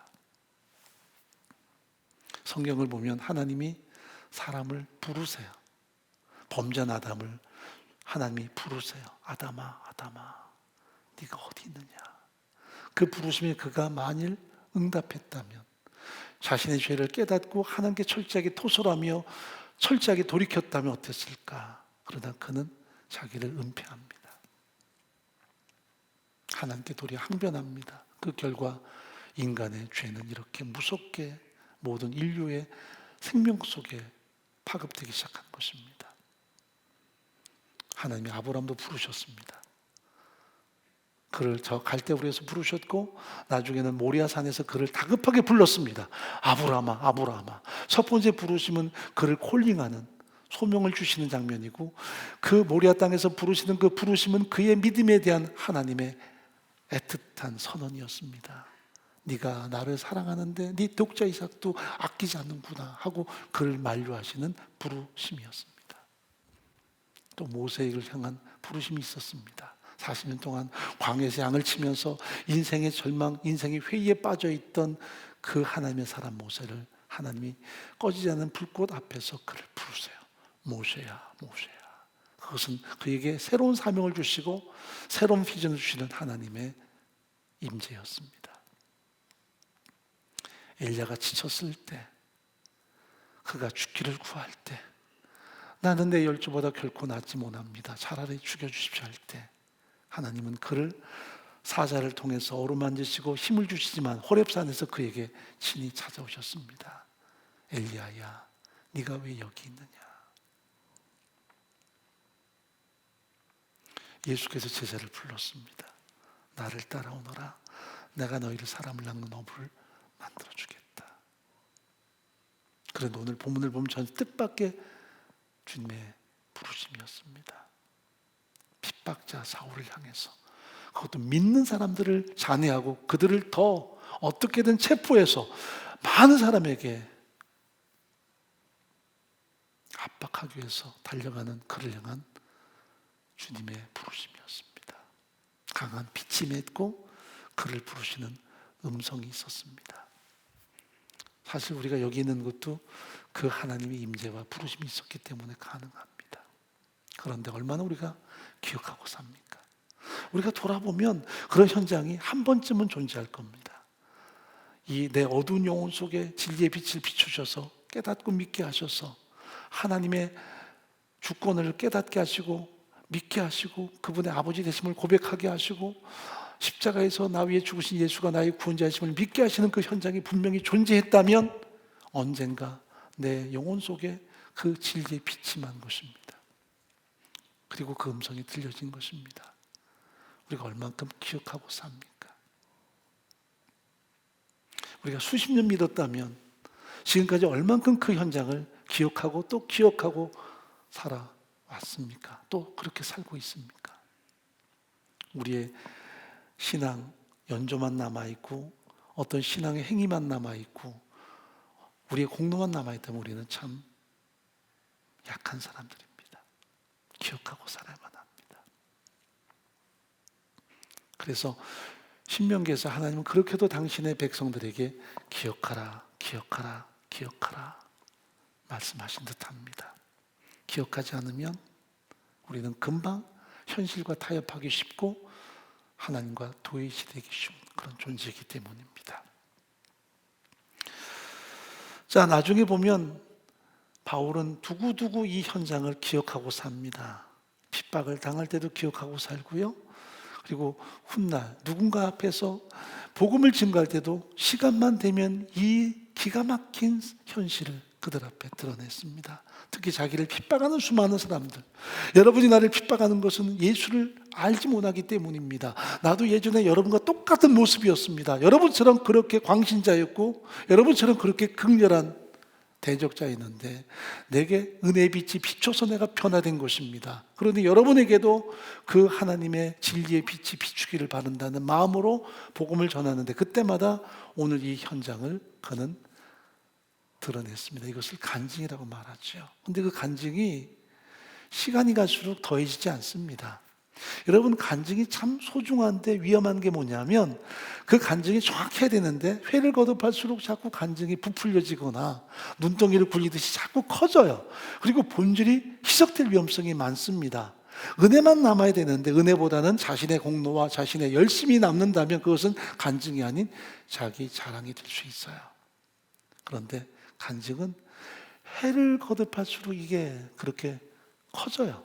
성경을 보면 하나님이 사람을 부르세요. 범죄한 아담을 하나님이 부르세요. 아담아 아담아 네가 어디 있느냐. 그 부르심에 그가 만일 응답했다면, 자신의 죄를 깨닫고 하나님께 철저하게 토설하며 철저하게 돌이켰다면 어땠을까? 그러다 그는 자기를 은폐합니다. 하나님께 도리어 항변합니다. 그 결과 인간의 죄는 이렇게 무섭게 모든 인류의 생명 속에 파급되기 시작한 것입니다. 하나님이 아브라함도 부르셨습니다. 그를 저 갈대우르에서 부르셨고 나중에는 모리아산에서 그를 다급하게 불렀습니다. 아브라함아 아브라함아. 첫 번째 부르심은 그를 콜링하는, 소명을 주시는 장면이고, 그 모리아 땅에서 부르시는 그 부르심은 그의 믿음에 대한 하나님의 애틋한 선언이었습니다. 네가 나를 사랑하는데 네 독자 이삭도 아끼지 않는구나 하고 그를 만류하시는 부르심이었습니다. 또 모세를 향한 부르심이 있었습니다. 40년 동안 광야에서 양을 치면서 인생의 절망, 인생의 회의에 빠져있던 그 하나님의 사람 모세를 하나님이 꺼지지 않는 불꽃 앞에서 그를 부르세요. 모세야 모세야. 그것은 그에게 새로운 사명을 주시고 새로운 비전을 주시는 하나님의 임재였습니다. 엘리야가 지쳤을 때, 그가 죽기를 구할 때, 나는 내 열조보다 결코 낫지 못합니다, 차라리 죽여주십시오 할 때, 하나님은 그를 사자를 통해서 어루만지시고 힘을 주시지만 호렙산에서 그에게 친히 찾아오셨습니다. 엘리야야, 네가 왜 여기 있느냐? 예수께서 제자를 불렀습니다. 나를 따라오너라. 내가 너희를 사람을 낚는 어부를 만들어주겠다. 그런데 오늘 본문을 보면 전 뜻밖의 주님의 부르심이었습니다. 핍박자 사울을 향해서, 그것도 믿는 사람들을 잔해하고 그들을 더 어떻게든 체포해서 많은 사람에게 압박하기 위해서 달려가는 그를 향한 주님의 부르심이었습니다. 강한 빛이 맺고 그를 부르시는 음성이 있었습니다. 사실 우리가 여기 있는 것도 그 하나님의 임재와 부르심이 있었기 때문에 가능합니다. 그런데 얼마나 우리가 기억하고 삽니까? 우리가 돌아보면 그런 현장이 한 번쯤은 존재할 겁니다. 이 내 어두운 영혼 속에 진리의 빛을 비추셔서 깨닫고 믿게 하셔서 하나님의 주권을 깨닫게 하시고 믿게 하시고 그분의 아버지 되심을 고백하게 하시고 십자가에서 나 위에 죽으신 예수가 나의 구원자이심을 믿게 하시는 그 현장이 분명히 존재했다면 언젠가 내 영혼 속에 그 진리의 빛이 만 것입니다. 그리고 그 음성이 들려진 것입니다. 우리가 얼만큼 기억하고 삽니까? 우리가 수십 년 믿었다면 지금까지 얼만큼 그 현장을 기억하고 또 기억하고 살아왔습니까? 또 그렇게 살고 있습니까? 우리의 신앙 연조만 남아있고 어떤 신앙의 행위만 남아있고 우리의 공로만 남아있다면 우리는 참 약한 사람들입니다. 기억하고 살아야만 합니다. 그래서 신명기에서 하나님은 그렇게도 당신의 백성들에게 기억하라, 기억하라, 기억하라 말씀하신 듯합니다. 기억하지 않으면 우리는 금방 현실과 타협하기 쉽고 하나님과 도외시되기 쉬운 그런 존재이기 때문입니다. 자, 나중에 보면 바울은 두고두고 이 현장을 기억하고 삽니다. 핍박을 당할 때도 기억하고 살고요. 그리고 훗날 누군가 앞에서 복음을 증거할 때도 시간만 되면 이 기가 막힌 현실을 그들 앞에 드러냈습니다. 특히 자기를 핍박하는 수많은 사람들, 여러분이 나를 핍박하는 것은 예수를 알지 못하기 때문입니다. 나도 예전에 여러분과 똑같은 모습이었습니다. 여러분처럼 그렇게 광신자였고 여러분처럼 그렇게 극렬한 대적자였는데 내게 은혜의 빛이 비춰서 내가 변화된 것입니다. 그러니 여러분에게도 그 하나님의 진리의 빛이 비추기를 바란다는 마음으로 복음을 전하는데 그때마다 오늘 이 현장을 그는 드러냈습니다. 이것을 간증이라고 말하죠. 그런데 그 간증이 시간이 갈수록 더해지지 않습니다. 여러분, 간증이 참 소중한데 위험한 게 뭐냐면 그 간증이 정확해야 되는데 회를 거듭할수록 자꾸 간증이 부풀려지거나 눈덩이를 굴리듯이 자꾸 커져요. 그리고 본질이 희석될 위험성이 많습니다. 은혜만 남아야 되는데 은혜보다는 자신의 공로와 자신의 열심이 남는다면 그것은 간증이 아닌 자기 자랑이 될 수 있어요. 그런데 간증은 해를 거듭할수록 이게 그렇게 커져요.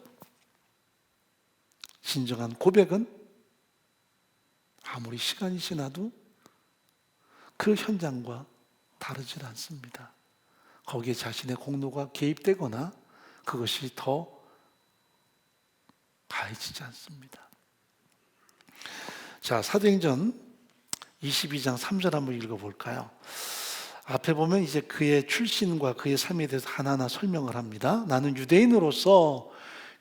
진정한 고백은 아무리 시간이 지나도 그 현장과 다르질 않습니다. 거기에 자신의 공로가 개입되거나 그것이 더 가해지지 않습니다. 자, 사도행전 22장 3절 한번 읽어볼까요? 앞에 보면 이제 그의 출신과 그의 삶에 대해서 하나하나 설명을 합니다. 나는 유대인으로서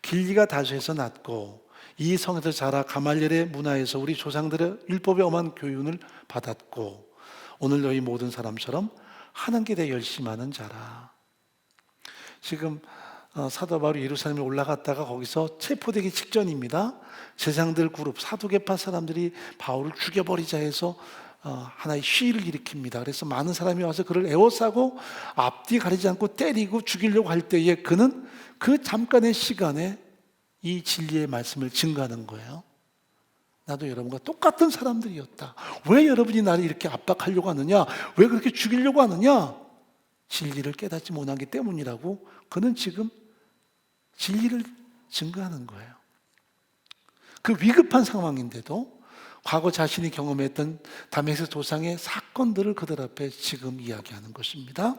길리가 다소에서 났고 이 성에서 자라 가말리엘의 문화에서 우리 조상들의 율법의 엄한 교훈을 받았고 오늘 너희 모든 사람처럼 하나님께 대해 열심하는 자라. 지금 사도 바울이 예루살렘에 올라갔다가 거기서 체포되기 직전입니다. 제장들 그룹 사두개파 사람들이 바울을 죽여버리자 해서 하나의 시위를 일으킵니다. 그래서 많은 사람이 와서 그를 에워싸고 앞뒤 가리지 않고 때리고 죽이려고 할 때에 그는 그 잠깐의 시간에 이 진리의 말씀을 증거하는 거예요. 나도 여러분과 똑같은 사람들이었다. 왜 여러분이 나를 이렇게 압박하려고 하느냐? 왜 그렇게 죽이려고 하느냐? 진리를 깨닫지 못하기 때문이라고 그는 지금 진리를 증거하는 거예요. 그 위급한 상황인데도 과거 자신이 경험했던 다메섹 도상의 사건들을 그들 앞에 지금 이야기하는 것입니다.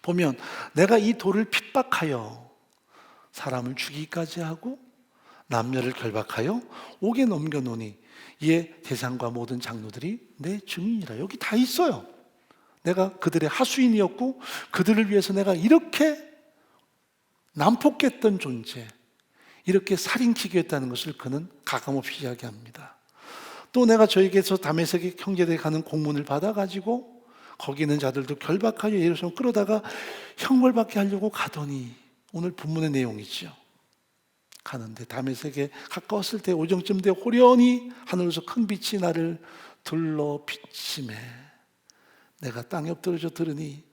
보면 내가 이 돌을 핍박하여 사람을 죽이기까지 하고 남녀를 결박하여 옥에 넘겨놓으니 이에 대상과 모든 장로들이 내 증인이라. 여기 다 있어요. 내가 그들의 하수인이었고 그들을 위해서 내가 이렇게 난폭했던 존재, 이렇게 살인치게 했다는 것을 그는 가감없이 이야기합니다. 또 내가 저에게서 다메섹의 형제들에게 가는 공문을 받아가지고 거기 있는 자들도 결박하여 예루살렘 끌어다가 형벌받게 하려고 가더니, 오늘 본문의 내용이죠. 가는데 다메섹에 가까웠을 때 오정쯤 돼 호련히 하늘에서 큰 빛이 나를 둘러 비치매 내가 땅에 엎드러져 들으니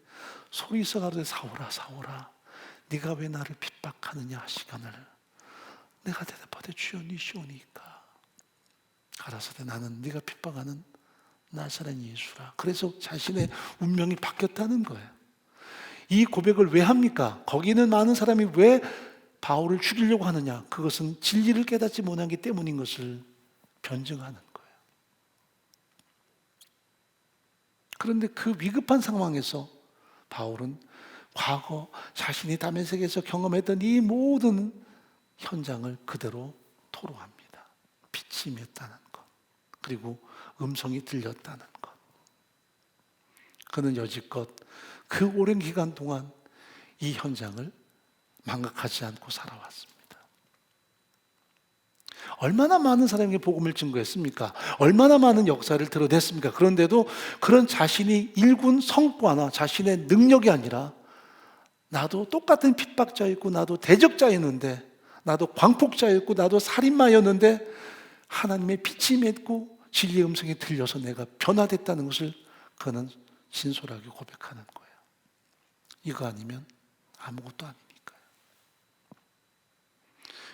소리서 가로되 사오라 사오라 네가 왜 나를 핍박하느냐 하시거늘 내가 대답하되 주여 니시오니까 가라사대 나는 네가 핍박하는 나사렛 예수라. 그래서 자신의 운명이 바뀌었다는 거예요. 이 고백을 왜 합니까? 거기 있는 많은 사람이 왜 바울을 죽이려고 하느냐? 그것은 진리를 깨닫지 못하기 때문인 것을 변증하는 거예요. 그런데 그 위급한 상황에서 바울은 과거 자신이 다메섹에서 경험했던 이 모든 현장을 그대로 토로합니다. 빛이 임했다는 것, 그리고 음성이 들렸다는 것. 그는 여지껏 그 오랜 기간 동안 이 현장을 망각하지 않고 살아왔습니다. 얼마나 많은 사람에게 복음을 증거했습니까? 얼마나 많은 역사를 드러냈습니까? 그런데도 그런 자신이 일군 성과나 자신의 능력이 아니라 나도 똑같은 핍박자였고 나도 대적자였는데 나도 광폭자였고 나도 살인마였는데 하나님의 빛이 맺고 진리의 음성이 들려서 내가 변화됐다는 것을 그는 진솔하게 고백하는 거예요. 이거 아니면 아무것도 아니니까요.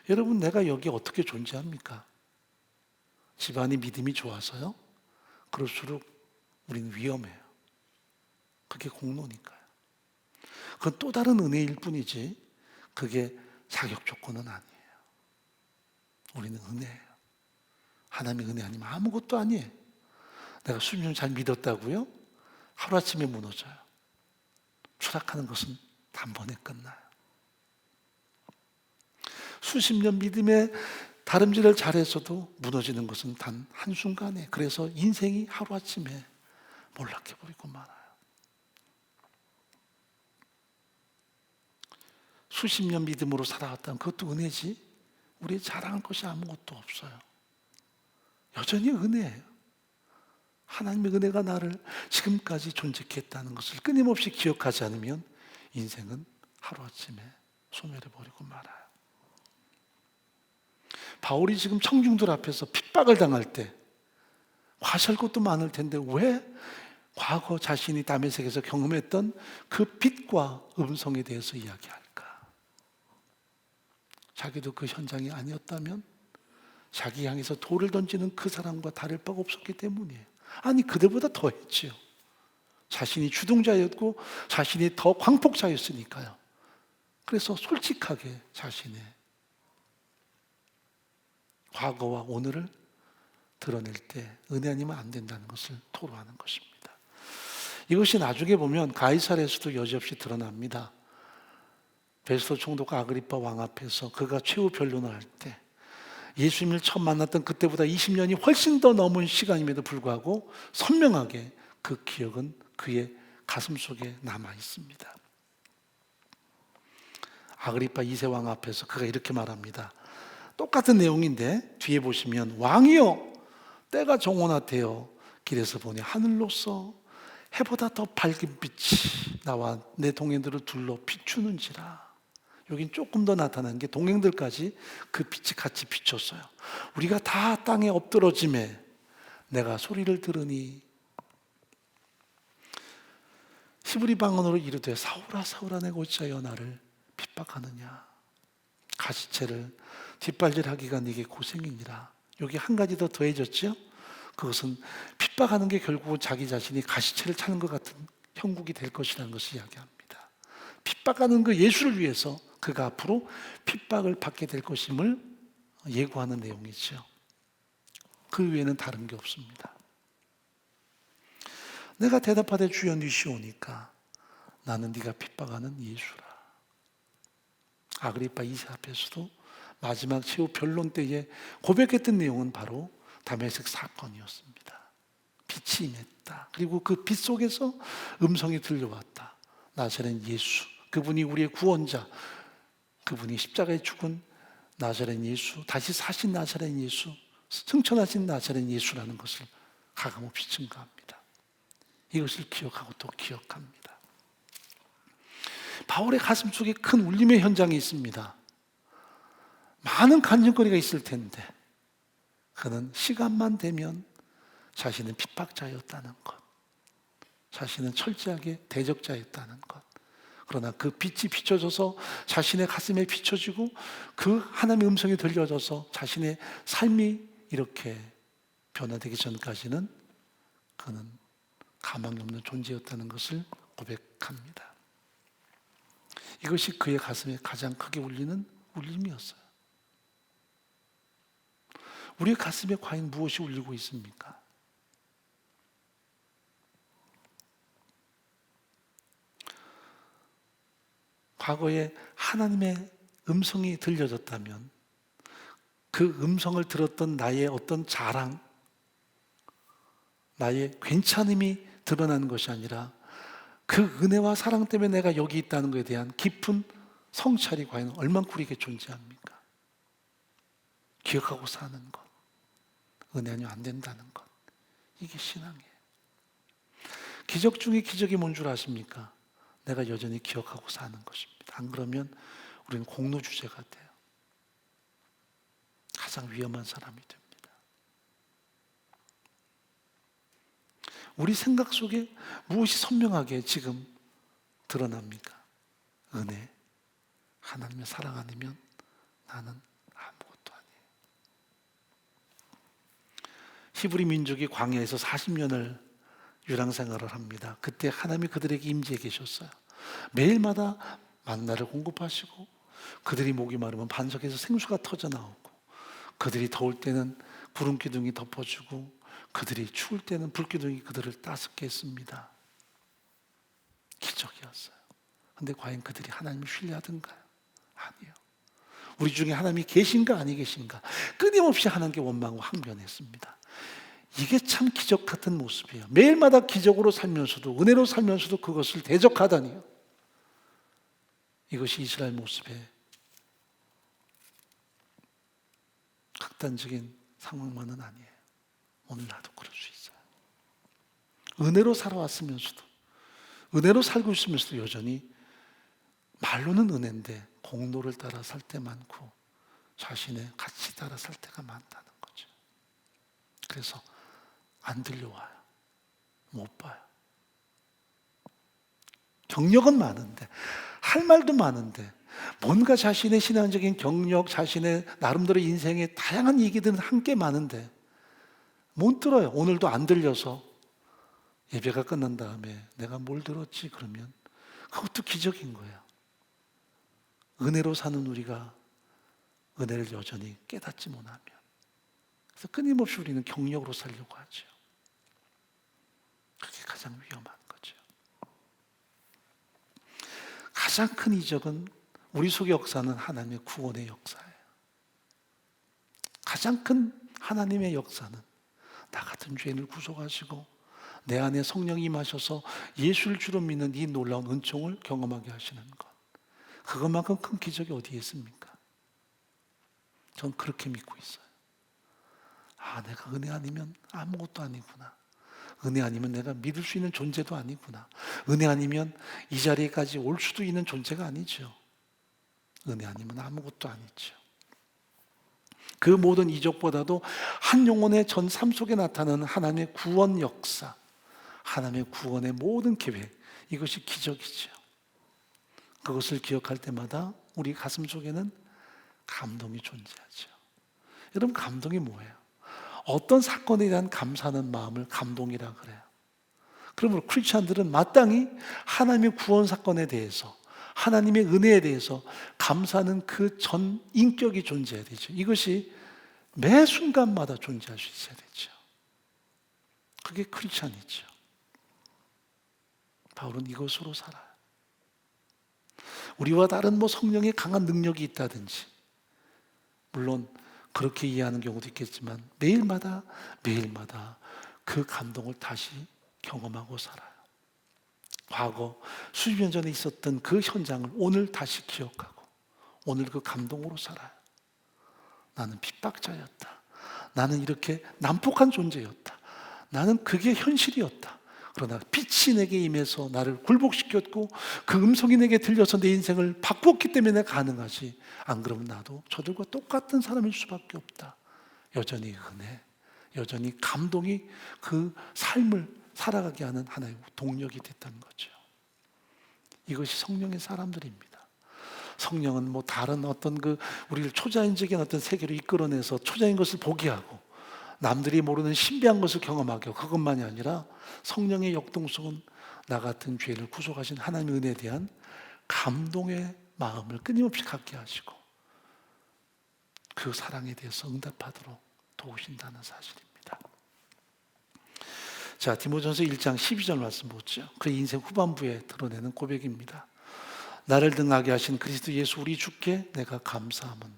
여러분, 내가 여기 어떻게 존재합니까? 집안이 믿음이 좋아서요? 그럴수록 우리는 위험해요. 그게 공로니까요. 그건 또 다른 은혜일 뿐이지 그게 자격 조건은 아니에요. 우리는 은혜예요. 하나님의 은혜 아니면 아무것도 아니에요. 내가 수십 년 잘 믿었다고요? 하루아침에 무너져요. 추락하는 것은 단번에 끝나요. 수십 년 믿음의 다름질을 잘했어도 무너지는 것은 단 한순간에, 그래서 인생이 하루아침에 몰락해버리고 말아요. 수십 년 믿음으로 살아왔다면 그것도 은혜지 우리 자랑할 것이 아무것도 없어요. 여전히 은혜예요. 하나님의 은혜가 나를 지금까지 존재케 했다는 것을 끊임없이 기억하지 않으면 인생은 하루아침에 소멸해버리고 말아요. 바울이 지금 청중들 앞에서 핍박을 당할 때 화시할 것도 많을 텐데 왜 과거 자신이 다메섹에서 경험했던 그 빛과 음성에 대해서 이야기할까? 자기도 그 현장이 아니었다면 자기 향해서 돌을 던지는 그 사람과 다를 바가 없었기 때문이에요. 아니, 그들보다 더 했지요. 자신이 주동자였고 자신이 더 광폭자였으니까요. 그래서 솔직하게 자신의 과거와 오늘을 드러낼 때 은혜 아니면 안 된다는 것을 토로하는 것입니다. 이것이 나중에 보면 가이사랴에서도 여지없이 드러납니다. 베스토 총독과 아그리파 왕 앞에서 그가 최후 변론을 할 때 예수님을 처음 만났던 그때보다 20년이 훨씬 더 넘은 시간임에도 불구하고 선명하게 그 기억은 그의 가슴 속에 남아 있습니다. 아그리파 2세 왕 앞에서 그가 이렇게 말합니다. 똑같은 내용인데 뒤에 보시면 왕이여 때가 정원하되어 길에서 보니 하늘로서 해보다 더 밝은 빛이 나와 내 동행들을 둘러 비추는지라. 여긴 조금 더 나타난 게 동행들까지 그 빛이 같이 비쳤어요. 우리가 다 땅에 엎드러짐에 내가 소리를 들으니 히브리 방언으로 이르되 사울아 사울아 내가 어찌하여 나를 핍박하느냐. 가시체를 뒷발질하기가 네게 고생이니라. 여기 한 가지 더 더해졌죠. 그것은 핍박하는 게 결국은 자기 자신이 가시체를 차는 것 같은 형국이 될 것이라는 것을 이야기합니다. 핍박하는 그 예수를 위해서 그가 앞으로 핍박을 받게 될 것임을 예고하는 내용이죠. 그 외에는 다른 게 없습니다. 내가 대답하되 주여 니시오니까 나는 네가 핍박하는 예수라. 아그리파 2세 앞에서도 마지막 최후 변론 때에 고백했던 내용은 바로 다메섹 사건이었습니다. 빛이 임했다. 그리고 그 빛 속에서 음성이 들려왔다. 나사렛 예수, 그분이 우리의 구원자, 그분이 십자가에 죽은 나사렛 예수, 다시 사신 나사렛 예수, 승천하신 나사렛 예수라는 것을 가감없이 증거합니다. 이것을 기억하고 또 기억합니다. 바울의 가슴 속에 큰 울림의 현장이 있습니다. 많은 간증거리가 있을 텐데 그는 시간만 되면 자신은 핍박자였다는 것, 자신은 철저하게 대적자였다는 것, 그러나 그 빛이 비춰져서 자신의 가슴에 비춰지고 그 하나님의 음성이 들려져서 자신의 삶이 이렇게 변화되기 전까지는 그는 가망이 없는 존재였다는 것을 고백합니다. 이것이 그의 가슴에 가장 크게 울리는 울림이었어요. 우리의 가슴에 과연 무엇이 울리고 있습니까? 과거에 하나님의 음성이 들려졌다면 그 음성을 들었던 나의 어떤 자랑, 나의 괜찮음이 드러나는 것이 아니라 그 은혜와 사랑 때문에 내가 여기 있다는 것에 대한 깊은 성찰이 과연 얼만큼 우리에게 존재합니까? 기억하고 사는 것, 은혜 아니면 안 된다는 것, 이게 신앙이에요. 기적 중에 기적이 뭔 줄 아십니까? 내가 여전히 기억하고 사는 것입니다. 안 그러면 우리는 공로주제가 돼요. 가장 위험한 사람이 됩니다. 우리 생각 속에 무엇이 선명하게 지금 드러납니까? 은혜, 하나님의 사랑 아니면 나는 아무것도 아니에요. 히브리 민족이 광야에서 40년을 유랑생활을 합니다. 그때 하나님이 그들에게 임재해 계셨어요. 매일마다 만나를 공급하시고 그들이 목이 마르면 반석에서 생수가 터져 나오고 그들이 더울 때는 구름기둥이 덮어주고 그들이 추울 때는 불기둥이 그들을 따숩게 했습니다. 기적이었어요. 그런데 과연 그들이 하나님을 신뢰하던가요? 아니요. 우리 중에 하나님이 계신가 아니 계신가 끊임없이 하나님께 원망하고 항변했습니다. 이게 참 기적 같은 모습이에요. 매일마다 기적으로 살면서도 은혜로 살면서도 그것을 대적하다니요. 이것이 이스라엘 모습의 극단적인 상황만은 아니에요. 오늘 나도 그럴 수 있어요. 은혜로 살아왔으면서도 은혜로 살고 있으면서도 여전히 말로는 은혜인데 공로를 따라 살 때 많고 자신의 가치 따라 살 때가 많다는 거죠. 그래서 안 들려와요. 못 봐요. 경력은 많은데 할 말도 많은데 뭔가 자신의 신앙적인 경력, 자신의 나름대로 인생의 다양한 얘기들은 함께 많은데 못 들어요. 오늘도 안 들려서 예배가 끝난 다음에 내가 뭘 들었지 그러면 그것도 기적인 거예요. 은혜로 사는 우리가 은혜를 여전히 깨닫지 못하면 그래서 끊임없이 우리는 경력으로 살려고 하죠. 그게 가장 위험한 거죠. 가장 큰 이적은 우리 속의 역사는 하나님의 구원의 역사예요. 가장 큰 하나님의 역사는 나 같은 죄인을 구속하시고 내 안에 성령이 임하셔서 예수를 주로 믿는 이 놀라운 은총을 경험하게 하시는 것. 그것만큼 큰 기적이 어디에 있습니까? 전 그렇게 믿고 있어요. 아, 내가 은혜 아니면 아무것도 아니구나. 은혜 아니면 내가 믿을 수 있는 존재도 아니구나. 은혜 아니면 이 자리에까지 올 수도 있는 존재가 아니죠. 은혜 아니면 아무것도 아니죠. 그 모든 이적보다도 한 영혼의 전 삶 속에 나타나는 하나님의 구원 역사, 하나님의 구원의 모든 계획, 이것이 기적이죠. 그것을 기억할 때마다 우리 가슴 속에는 감동이 존재하죠. 여러분, 감동이 뭐예요? 어떤 사건에 대한 감사하는 마음을 감동이라 그래요. 그러므로 크리스찬들은 마땅히 하나님의 구원 사건에 대해서, 하나님의 은혜에 대해서 감사하는 그 전 인격이 존재해야 되죠. 이것이 매 순간마다 존재할 수 있어야 되죠. 그게 크리스찬이죠. 바울은 이것으로 살아요. 우리와 다른 성령의 강한 능력이 있다든지, 물론 그렇게 이해하는 경우도 있겠지만 매일마다 그 감동을 다시 경험하고 살아요. 과거 수십 년 전에 있었던 그 현장을 오늘 다시 기억하고 오늘 그 감동으로 살아요. 나는 핍박자였다. 나는 이렇게 난폭한 존재였다. 나는 그게 현실이었다. 그러나 빛이 내게 임해서 나를 굴복시켰고 그 음성이 내게 들려서 내 인생을 바꾸었기 때문에 가능하지. 안 그러면 나도 저들과 똑같은 사람일 수밖에 없다. 여전히 은혜, 여전히 감동이 그 삶을 살아가게 하는 하나의 동력이 됐다는 거죠. 이것이 성령의 사람들입니다. 성령은 뭐 다른 어떤 우리를 초자연적인 어떤 세계로 이끌어내서 초자인 것을 보게 하고 남들이 모르는 신비한 것을 경험하게 하고 그것만이 아니라 성령의 역동성은 나 같은 죄를 구속하신 하나님의 은혜에 대한 감동의 마음을 끊임없이 갖게 하시고 그 사랑에 대해서 응답하도록 도우신다는 사실입니다. 자, 디모전서 1장 12절 말씀 보죠. 그의 인생 후반부에 드러내는 고백입니다. 나를 등하게 하신 그리스도 예수 우리 주께 내가 감사함은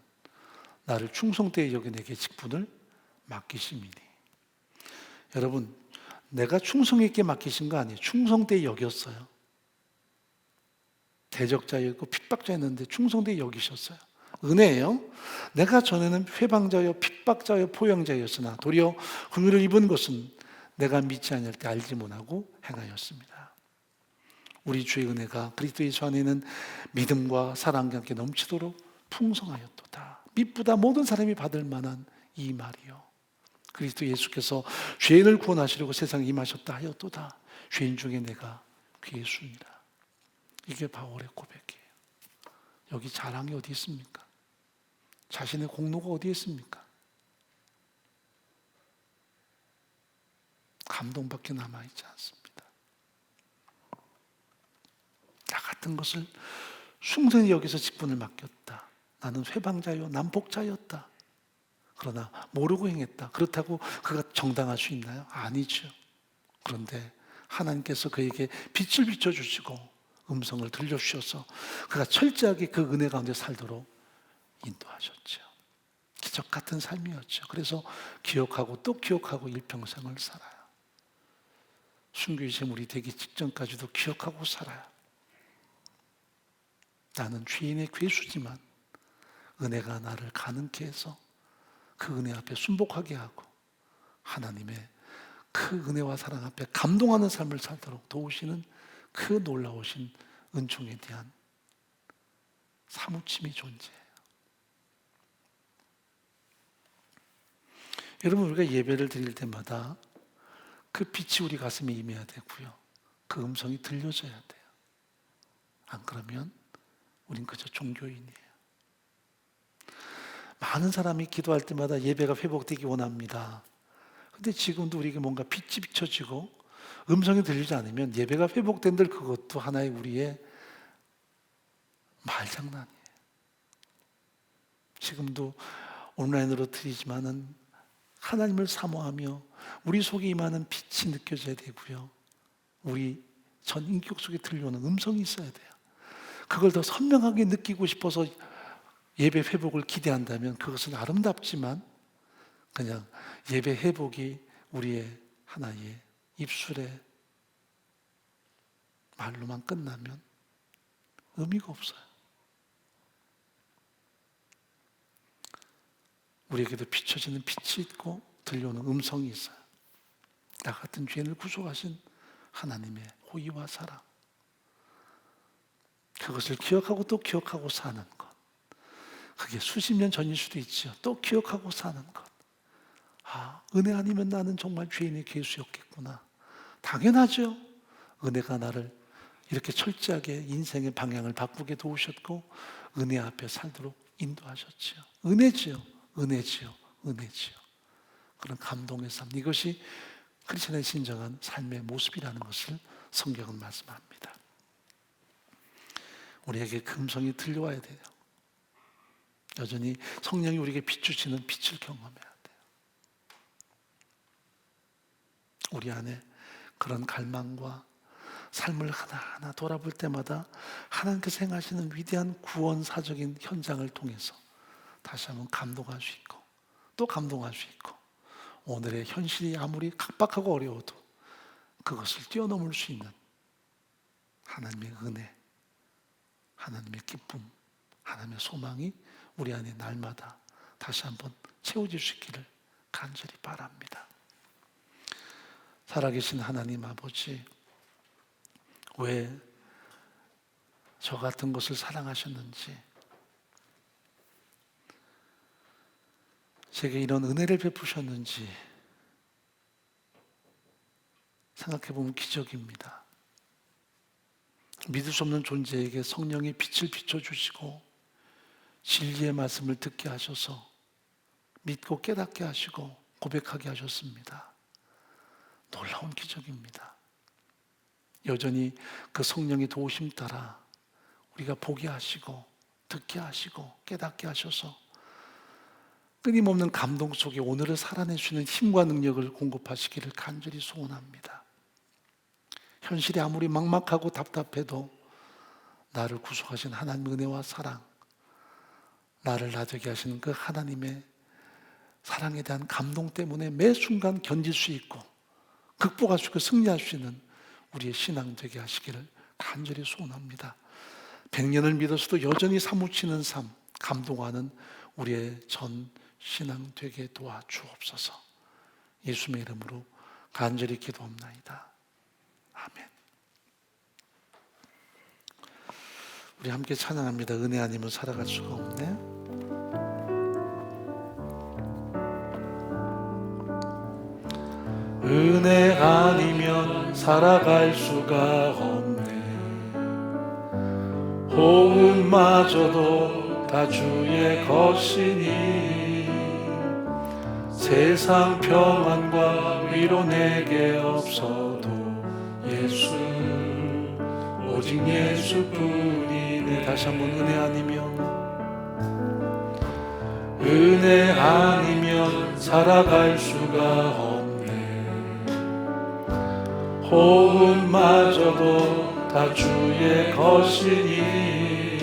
나를 충성되이 여겨 내게 직분을 맡기심이니. 여러분, 내가 충성 있게 맡기신 거 아니에요. 충성되이 여겼어요. 대적자였고 핍박자였는데 충성되이 여기셨어요. 은혜예요. 내가 전에는 회방자여 핍박자여 포용자였으나 도리어 긍휼을 입은 것은 내가 믿지 아니할 때 알지 못하고 행하였습니다. 우리 주의 은혜가 그리스도 예수 안에 있는 믿음과 사랑과 함께 넘치도록 풍성하였도다. 미쁘다 모든 사람이 받을 만한 이 말이요. 그리스도 예수께서 죄인을 구원하시려고 세상에 임하셨다 하였도다. 죄인 중에 내가 괴수니라. 이게 바울의 고백이에요. 여기 자랑이 어디 있습니까? 자신의 공로가 어디 있습니까? 감동밖에 남아있지 않습니다. 나 같은 것을 숭생히 여기서 직분을 맡겼다. 나는 회방자요 난폭자였다. 그러나 모르고 행했다. 그렇다고 그가 정당할 수 있나요? 아니죠. 그런데 하나님께서 그에게 빛을 비춰주시고 음성을 들려주셔서 그가 철저하게 그 은혜 가운데 살도록 인도하셨죠. 기적 같은 삶이었죠. 그래서 기억하고 또 기억하고 일평생을 살아요. 순교의 제물이 되기 직전까지도 기억하고 살아요. 나는 죄인의 괴수지만 은혜가 나를 가능케 해서 그 은혜 앞에 순복하게 하고 하나님의 그 은혜와 사랑 앞에 감동하는 삶을 살도록 도우시는 그 놀라우신 은총에 대한 사무침이 존재해요. 여러분, 우리가 예배를 드릴 때마다 그 빛이 우리 가슴에 임해야 되고요. 그 음성이 들려져야 돼요. 안 그러면 우린 그저 종교인이에요. 많은 사람이 기도할 때마다 예배가 회복되기 원합니다. 근데 지금도 우리에게 뭔가 빛이 비춰지고 음성이 들리지 않으면 예배가 회복된들 그것도 하나의 우리의 말장난이에요. 지금도 온라인으로 드리지만은 하나님을 사모하며 우리 속에 임하는 빛이 느껴져야 되고요. 우리 전 인격 속에 들려오는 음성이 있어야 돼요. 그걸 더 선명하게 느끼고 싶어서 예배 회복을 기대한다면 그것은 아름답지만 그냥 예배 회복이 우리의 하나의 입술의 말로만 끝나면 의미가 없어요. 우리에게도 비춰지는 빛이 있고 들려오는 음성이 있어요. 나 같은 죄인을 구속하신 하나님의 호의와 사랑, 그것을 기억하고 또 기억하고 사는 것, 그게 수십 년 전일 수도 있죠. 또 기억하고 사는 것. 아, 은혜 아니면 나는 정말 죄인의 괴수였겠구나. 당연하죠. 은혜가 나를 이렇게 철저하게 인생의 방향을 바꾸게 도우셨고 은혜 앞에 살도록 인도하셨지요. 은혜지요. 은혜지요. 은혜지요. 그런 감동의 삶, 이것이 크리스천의 진정한 삶의 모습이라는 것을 성경은 말씀합니다. 우리에게 금성이 들려와야 돼요. 여전히 성령이 우리에게 비추시는 빛을 경험해야 돼요. 우리 안에 그런 갈망과 삶을 하나하나 돌아볼 때마다 하나님께서 행하시는 위대한 구원사적인 현장을 통해서 다시 한번 감동할 수 있고 또 감동할 수 있고, 오늘의 현실이 아무리 각박하고 어려워도 그것을 뛰어넘을 수 있는 하나님의 은혜, 하나님의 기쁨, 하나님의 소망이 우리 안에 날마다 다시 한번 채워질 수 있기를 간절히 바랍니다. 살아계신 하나님 아버지, 왜 저 같은 것을 사랑하셨는지, 제게 이런 은혜를 베푸셨는지 생각해보면 기적입니다. 믿을 수 없는 존재에게 성령이 빛을 비춰주시고 진리의 말씀을 듣게 하셔서 믿고 깨닫게 하시고 고백하게 하셨습니다. 놀라운 기적입니다. 여전히 그 성령의 도우심 따라 우리가 보게 하시고 듣게 하시고 깨닫게 하셔서 끊임없는 감동 속에 오늘을 살아낼 수 있는 힘과 능력을 공급하시기를 간절히 소원합니다. 현실이 아무리 막막하고 답답해도 나를 구속하신 하나님의 은혜와 사랑, 나를 나되게 하시는 그 하나님의 사랑에 대한 감동 때문에 매 순간 견딜 수 있고 극복할 수 있고 승리할 수 있는 우리의 신앙 되게 하시기를 간절히 소원합니다. 100년을 믿어서도 여전히 사무치는 삶, 감동하는 우리의 전 신앙 되게 도와주옵소서. 예수님의 이름으로 간절히 기도합나이다. 아멘. 우리 함께 찬양합니다. 은혜 아니면 살아갈 수가 없네. 은혜 아니면 살아갈 수가 없네. 호흡마저도 다 주의 것이니 세상 평안과 위로 내게 없어도 예수, 오직 예수뿐이네. 다시 한번 은혜 아니면 살아갈 수가 없네. 호흡마저도 다 주의 것이니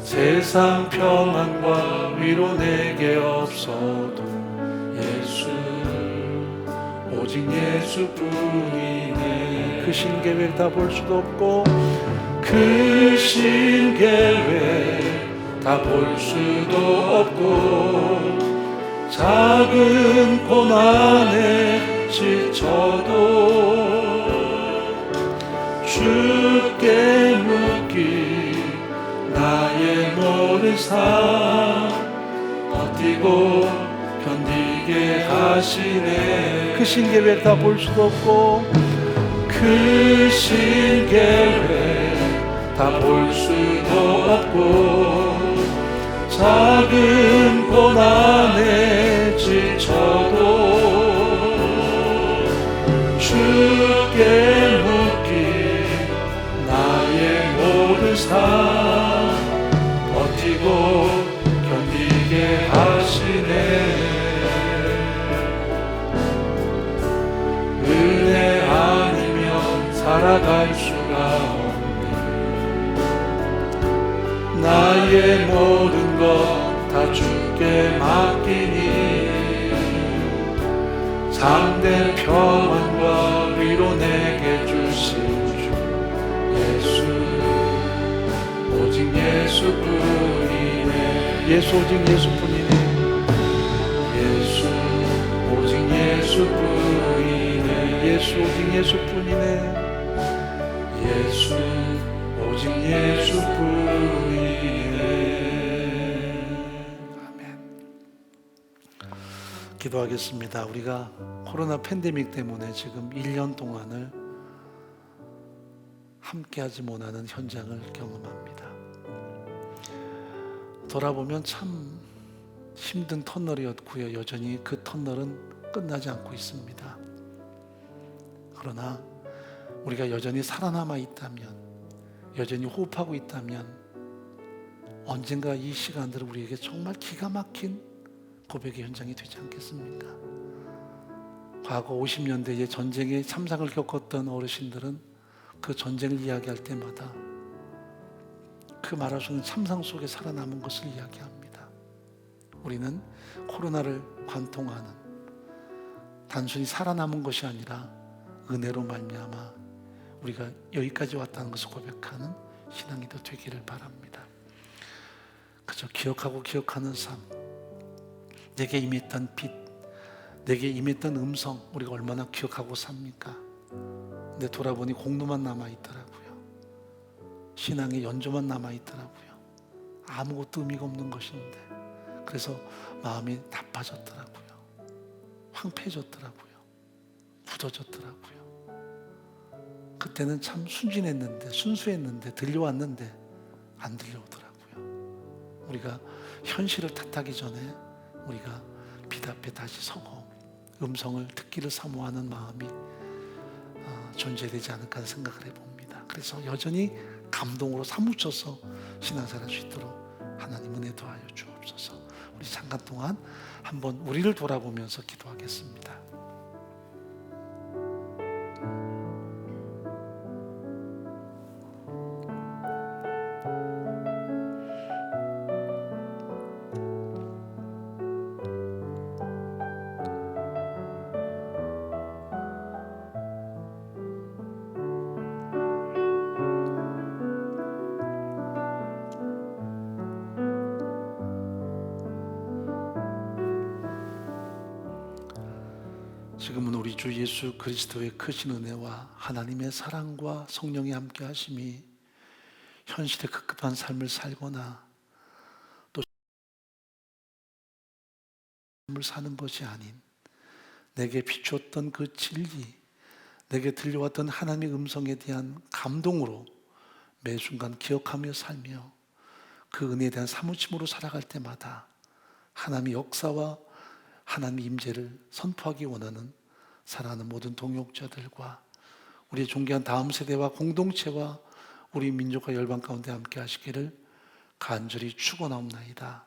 세상 평안과 위로 내게 없어도 예수, 오직 예수뿐이네. 그 신계획 다 볼 수도 없고 그 신계획 다 볼 수도 없고 작은 고난에 지쳐도 주께 묻기 나의 모든 삶 버티고 견디게 하시네. 그 신계획 다 볼 수도 없고 그 신계획 다 볼 수도 없고 작은 고난에 지쳐도 주께 묻기 나의 모든 삶 버티고 견디게 하시네. 은혜 아니면 살아갈 수가 없네. 나의 모든 것 다 주께 맡기니 참된 평안과 위로 내게 주신 주 예수, 오직 예수뿐이네. 예수, 오직 예수뿐이네. 예수, 오직 예수뿐이네. 예수, 오직 예수뿐이네. 예수, 오직 예수뿐이네. 아멘. 기도하겠습니다. 우리가 코로나 팬데믹 때문에 지금 1년 동안을 함께하지 못하는 현장을 경험합니다. 돌아보면 참 힘든 터널이었고요. 여전히 그 터널은 끝나지 않고 있습니다. 그러나 우리가 여전히 살아남아 있다면, 여전히 호흡하고 있다면 언젠가 이 시간들은 우리에게 정말 기가 막힌 고백의 현장이 되지 않겠습니까? 과거 50년대의 전쟁의 참상을 겪었던 어르신들은 그 전쟁을 이야기할 때마다 그 말할 수 없는 참상 속에 살아남은 것을 이야기합니다. 우리는 코로나를 관통하는, 단순히 살아남은 것이 아니라 은혜로 말미암아 우리가 여기까지 왔다는 것을 고백하는 신앙이 더 되기를 바랍니다. 그저 기억하고 기억하는 삶, 내게 임했던 빛, 내게 임했던 음성, 우리가 얼마나 기억하고 삽니까? 근데 돌아보니 공로만 남아있더라고요. 신앙의 연조만 남아있더라고요. 아무것도 의미가 없는 것인데, 그래서 마음이 나빠졌더라고요. 황폐해졌더라고요. 굳어졌더라고요. 그때는 참 순진했는데, 순수했는데, 들려왔는데 안 들려오더라고요. 우리가 현실을 탓하기 전에 우리가 빛 앞에 다시 서고 음성을 듣기를 사모하는 마음이 존재되지 않을까 하는 생각을 해봅니다. 그래서 여전히 감동으로 사무쳐서 신앙생활 할 수 있도록 하나님 은혜 도와여 주옵소서. 우리 잠깐 동안 한번 우리를 돌아보면서 기도하겠습니다. 지금은 우리 주 예수 그리스도의 크신 은혜와 하나님의 사랑과 성령의 함께 하심이 현실의 급급한 삶을 살거나 또 삶을 사는 것이 아닌 내게 비추었던 그 진리, 내게 들려왔던 하나님의 음성에 대한 감동으로 매 순간 기억하며 살며 그 은혜에 대한 사무침으로 살아갈 때마다 하나님의 역사와 하나님의 임재를 선포하기 원하는 사랑하는 모든 동역자들과 우리의 존귀한 다음 세대와 공동체와 우리 민족과 열방 가운데 함께 하시기를 간절히 축원하옵나이다.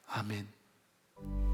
아멘.